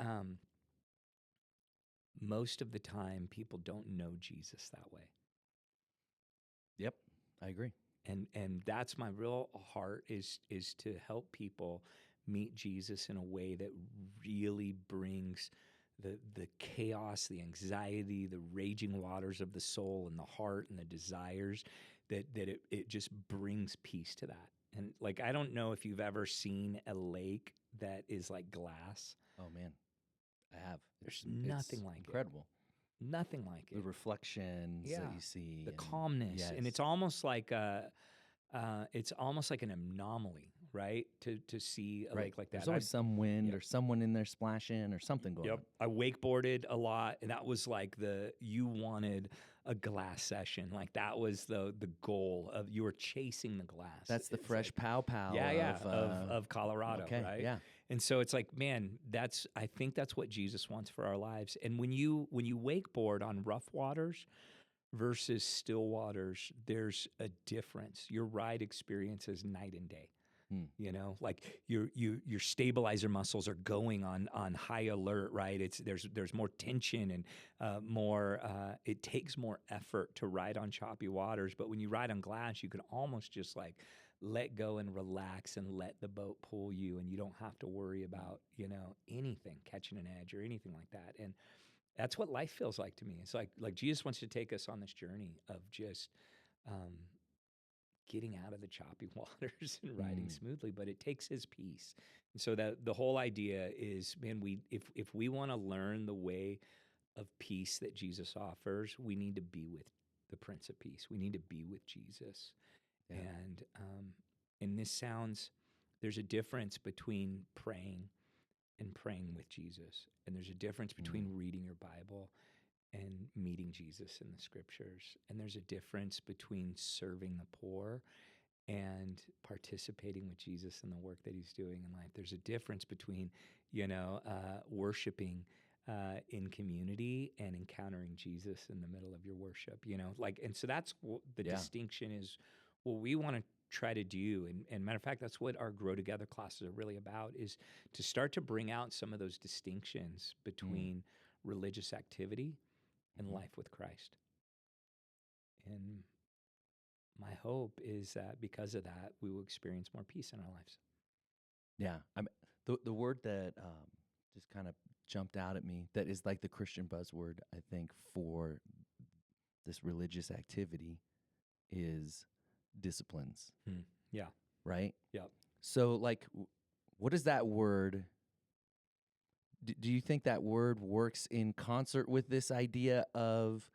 most of the time people don't know Jesus that way. Yep, I agree. And that's my real heart is to help people meet Jesus in a way that really brings the chaos, the anxiety, the raging waters of the soul and the heart and the desires, that it just brings peace to that. And I don't know if you've ever seen a lake that is like glass. Oh man, I have. There's nothing like incredible. Nothing like The it. reflections that you see, The and calmness, and it's almost like an anomaly, right? To see a lake like that. There's always some wind or someone in there splashing or something going on. I wakeboarded a lot, and that was like you wanted a glass session. Like that was the goal of, you were chasing the glass. That's the It's fresh like, pow pow. of Colorado, okay, right? yeah. And so it's like, man, I think that's what Jesus wants for our lives. And when you wakeboard on rough waters versus still waters, there's a difference. Your ride experience is night and day. Like your stabilizer muscles are going on high alert, right? There's more tension and more. It takes more effort to ride on choppy waters, but when you ride on glass, you can almost just let go and relax and let the boat pull you, and you don't have to worry about anything, catching an edge or anything like that. And that's what life feels like to me. It's like Jesus wants to take us on this journey of just getting out of the choppy waters and riding smoothly, but it takes his peace. And so that the whole idea is, man, if we want to learn the way of peace that Jesus offers, we need to be with the Prince of Peace. We need to be with Jesus. Yeah. And there's a difference between praying and praying with Jesus. And there's a difference between reading your Bible and meeting Jesus in the scriptures. And there's a difference between serving the poor and participating with Jesus in the work that he's doing in life. There's a difference between, worshiping in community and encountering Jesus in the middle of your worship, and so that's the distinction is what we want to try to do. And matter of fact, that's what our Grow Together classes are really about, is to start to bring out some of those distinctions between religious activity and life with Christ. And my hope is that because of that, we will experience more peace in our lives. Yeah. The word that just kind of jumped out at me, that is like the Christian buzzword, I think, for this religious activity, is disciplines, Yeah. right? Yeah. So, like, what does that word? Do you think that word works in concert with this idea of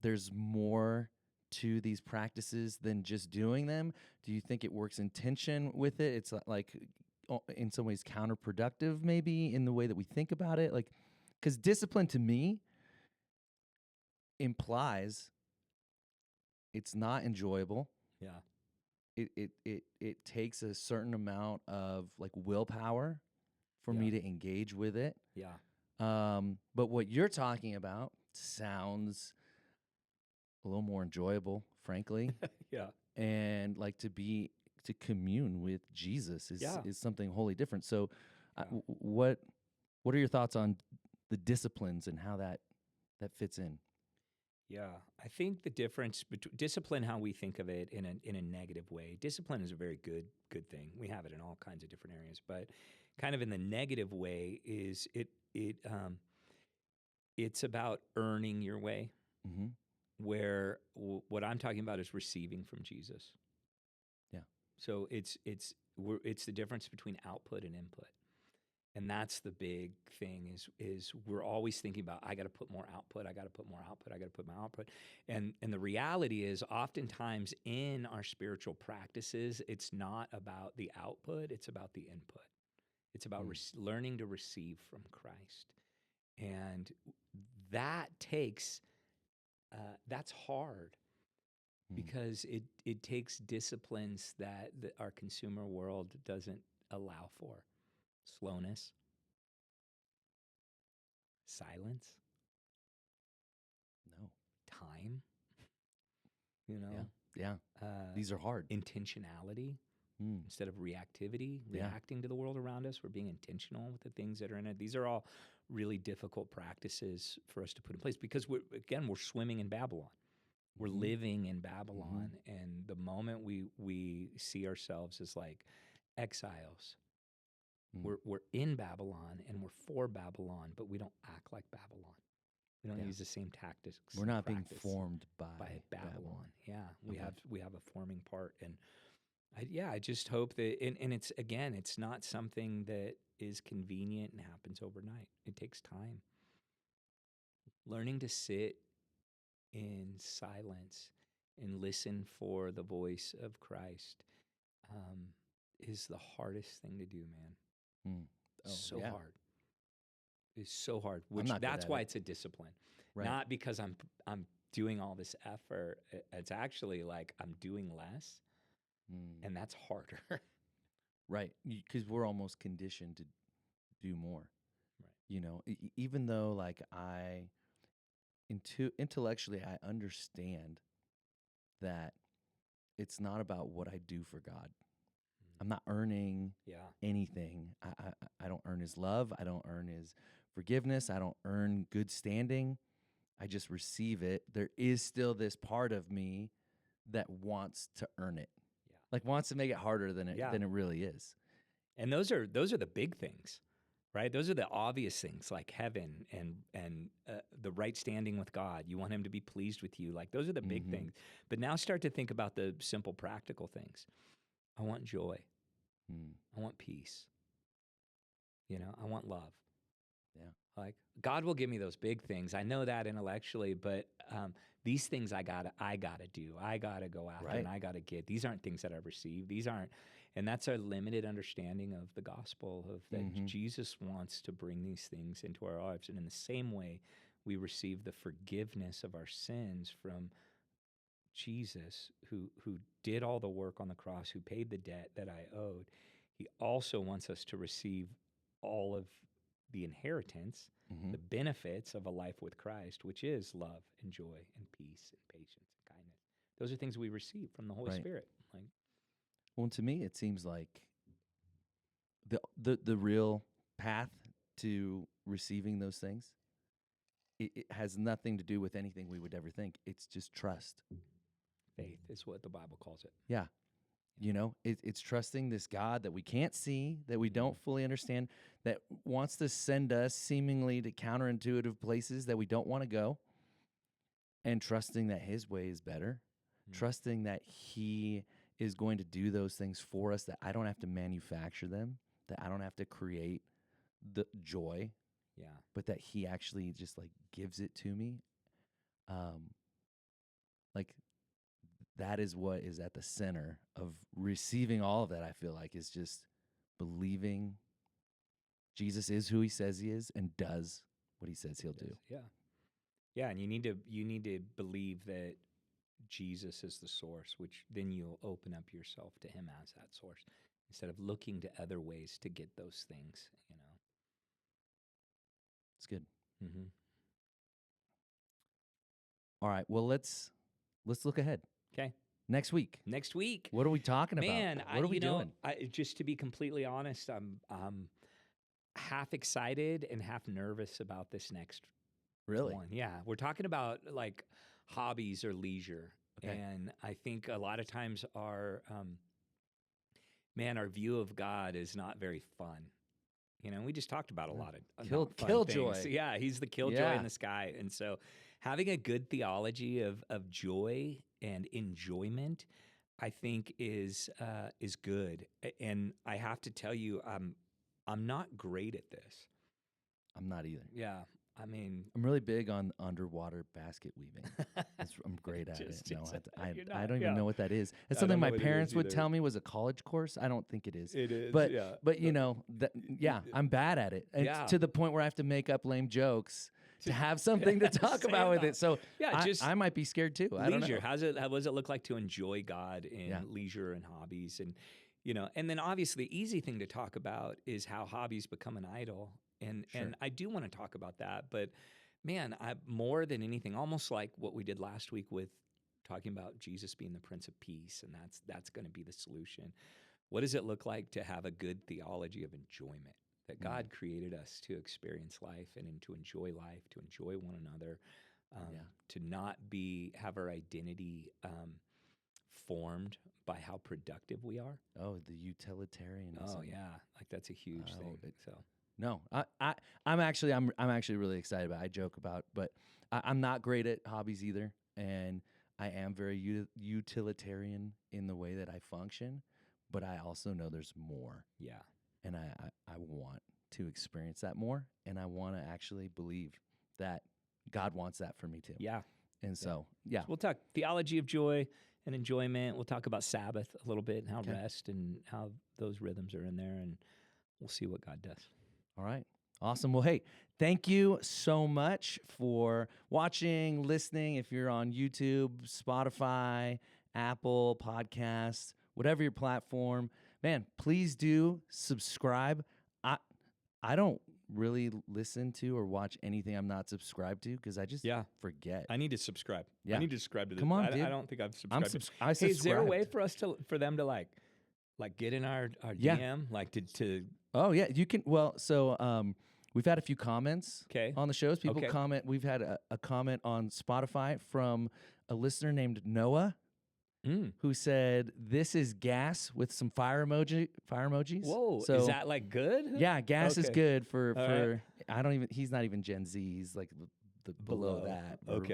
there's more to these practices than just doing them? Do you think it works in tension with it? It's like in some ways counterproductive, maybe in the way that we think about it. Like, because discipline to me implies it's not enjoyable. Yeah. It takes a certain amount of like willpower for me to engage with it. Yeah. But what you're talking about sounds a little more enjoyable, frankly. Yeah. And like to commune with Jesus is something wholly different. So, what are your thoughts on the disciplines and how that fits in? Yeah, I think the difference between discipline, how we think of it in a negative way. Discipline is a very good thing. We have it in all kinds of different areas, but kind of in the negative way is it's about earning your way. Mm-hmm. Where what I'm talking about is receiving from Jesus. Yeah. So it's the difference between output and input. And that's the big thing is we're always thinking about, I got to put more output, I got to put more output, I got to put more output. And the reality is oftentimes in our spiritual practices, it's not about the output, it's about the input. It's about learning to receive from Christ. And that takes, that's hard because it takes disciplines that our consumer world doesn't allow for. Slowness, silence, No. time, you know? Yeah. These are hard. Intentionality instead of reactivity, reacting to the world around us. We're being intentional with the things that are in it. These are all really difficult practices for us to put in place because we're swimming in Babylon. We're living in Babylon. And the moment we see ourselves as like exiles, we're in Babylon and we're for Babylon, but we don't act like Babylon. We don't use the same tactics. We're not being formed by Babylon. Yeah, we have a forming part, and I just hope that, and it's not something that is convenient and happens overnight. It takes time. Learning to sit in silence and listen for the voice of Christ is the hardest thing to do, man. Hard. It's so hard. That's why it's a discipline, not because I'm doing all this effort. It's actually like I'm doing less, and that's harder. Right, because we're almost conditioned to do more. Right. You know, even though like intellectually I understand that it's not about what I do for God. I'm not earning anything. I don't earn his love. I don't earn his forgiveness. I don't earn good standing. I just receive it. There is still this part of me that wants to earn it. Yeah. Like wants to make it harder than it really is. And those are the big things, right? Those are the obvious things like heaven and the right standing with God. You want him to be pleased with you. Like those are the big things. But now start to think about the simple practical things. I want joy. I want peace. I want love. Yeah. Like God will give me those big things. I know that intellectually, but these things I gotta do. I gotta go after and I gotta get. These aren't things that I receive. These aren't, and that's a limited understanding of the gospel of that Jesus wants to bring these things into our lives. And in the same way, we receive the forgiveness of our sins from Jesus, who did all the work on the cross, who paid the debt that I owed. He also wants us to receive all of the inheritance, the benefits of a life with Christ, which is love and joy and peace and patience and kindness. Those are things we receive from the Holy Spirit. Like, well, to me, it seems like the real path to receiving those things, it has nothing to do with anything we would ever think. It's just trust. Faith is what the Bible calls it. Yeah. You know, it's trusting this God that we can't see, that we don't fully understand, that wants to send us seemingly to counterintuitive places that we don't want to go, and trusting that his way is better. trusting that He is going to do those things for us, that I don't have to manufacture them, that I don't have to create the joy, Yeah. but that He actually just like gives it to me. Like that is what is at the center of receiving all of that. I feel like is just believing Jesus is who He says He is and does what He says He'll do. Yeah. Yeah, and you need to believe that Jesus is the source, which then you'll open up yourself to Him as that source instead of looking to other ways to get those things, It's good. Mm-hmm. All right. Well, let's look ahead. Okay. Next week. What are we talking about? Man, what are we doing? Just to be completely honest, I'm half excited and half nervous about this next Really? one. Yeah, we're talking about like hobbies or leisure, Okay. and I think a lot of times our view of God is not very fun. We just talked about a lot of not fun killjoy. things. Yeah, He's the killjoy in the sky, and so having a good theology of joy and enjoyment, I think is good. And I have to tell you, I'm not great at this. I'm not either. Yeah, I mean, I'm really big on underwater basket weaving. I'm great at it. No, I don't even know what that is. It's something my parents would tell me was a college course. I don't think it is. It is, but yeah. but I'm bad at it. And to the point where I have to make up lame jokes to have something to talk about with it. So I might be scared too. I don't know. How does it look like to enjoy God in leisure and hobbies? And and then obviously the easy thing to talk about is how hobbies become an idol. And I do want to talk about that, but man, more than anything, almost like what we did last week with talking about Jesus being the Prince of Peace, and that's going to be the solution. What does it look like to have a good theology of enjoyment? That God created us to experience life and to enjoy life, to enjoy one another, to not have our identity formed by how productive we are. Oh, the utilitarianism. Oh yeah, like that's a huge thing. So. No, I'm actually really excited about it. I joke about, but I'm not great at hobbies either, and I am very utilitarian in the way that I function. But I also know there's more. Yeah, and I want to experience that more, and I want to actually believe that God wants that for me too. Yeah, and so we'll talk theology of joy and enjoyment. We'll talk about Sabbath a little bit and how rest and how those rhythms are in there, and we'll see what God does. All right. Awesome. Well, hey, thank you so much for watching, listening. If you're on YouTube, Spotify, Apple Podcasts, whatever your platform, man, please do subscribe. I don't really listen to or watch anything I'm not subscribed to because I just forget. I need to subscribe. Yeah. I need to subscribe to this. Come on, dude. I don't think I've subscribed. Hey, is there a way for them to like get in our DM, like to Oh yeah, you can. Well, so we've had a few comments on the shows. People comment. We've had a comment on Spotify from a listener named Noah, who said, "This is gas with some fire emojis." Whoa, so, is that like good? Yeah, gas is good for. Right. I don't even. He's not even Gen Z. He's like the below that. Or,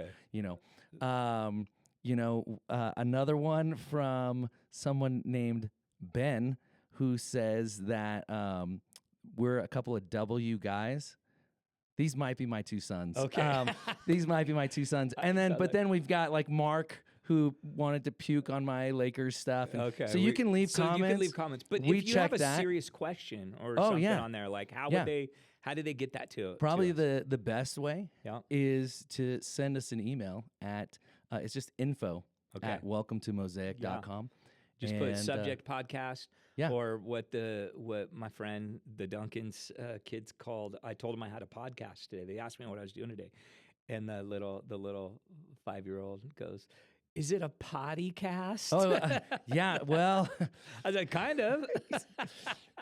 another one from someone named Ben, who says that we're a couple of W guys. These might be my two sons. Okay. These might be my two sons. And then we've got like Mark, who wanted to puke on my Lakers stuff. And so you can leave comments. You can leave comments. But if you have a serious question or something on there, like how did they get that to Probably the best way is to send us an email at it's just info at welcometomosaic.com. Just put subject podcast or what my friend, the Duncan's kids called. I told them I had a podcast today. They asked me what I was doing today. And the little 5-year-old goes, "Is it a podcast?" Oh, yeah. Well, I was like, kind of.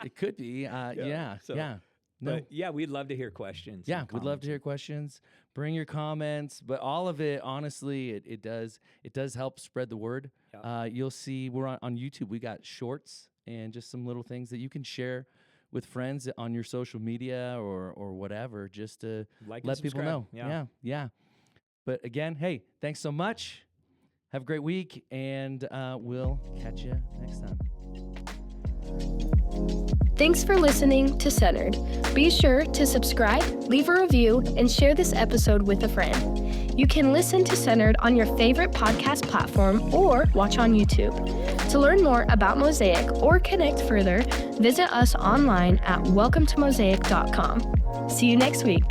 It could be. No. But we'd love to hear questions. Yeah, we'd love to hear questions. Bring your comments, but all of it, honestly, it does help spread the word. Yeah. You'll see we're on YouTube. We got shorts and just some little things that you can share with friends on your social media or whatever, just to let people know. Yeah. But again, hey, thanks so much. Have a great week, and we'll catch you next time. Thanks for listening to Centered. Be sure to subscribe, leave a review, and share this episode with a friend. You can listen to Centered on your favorite podcast platform or watch on YouTube. To learn more about Mosaic or connect further, visit us online at welcometomosaic.com. See you next week.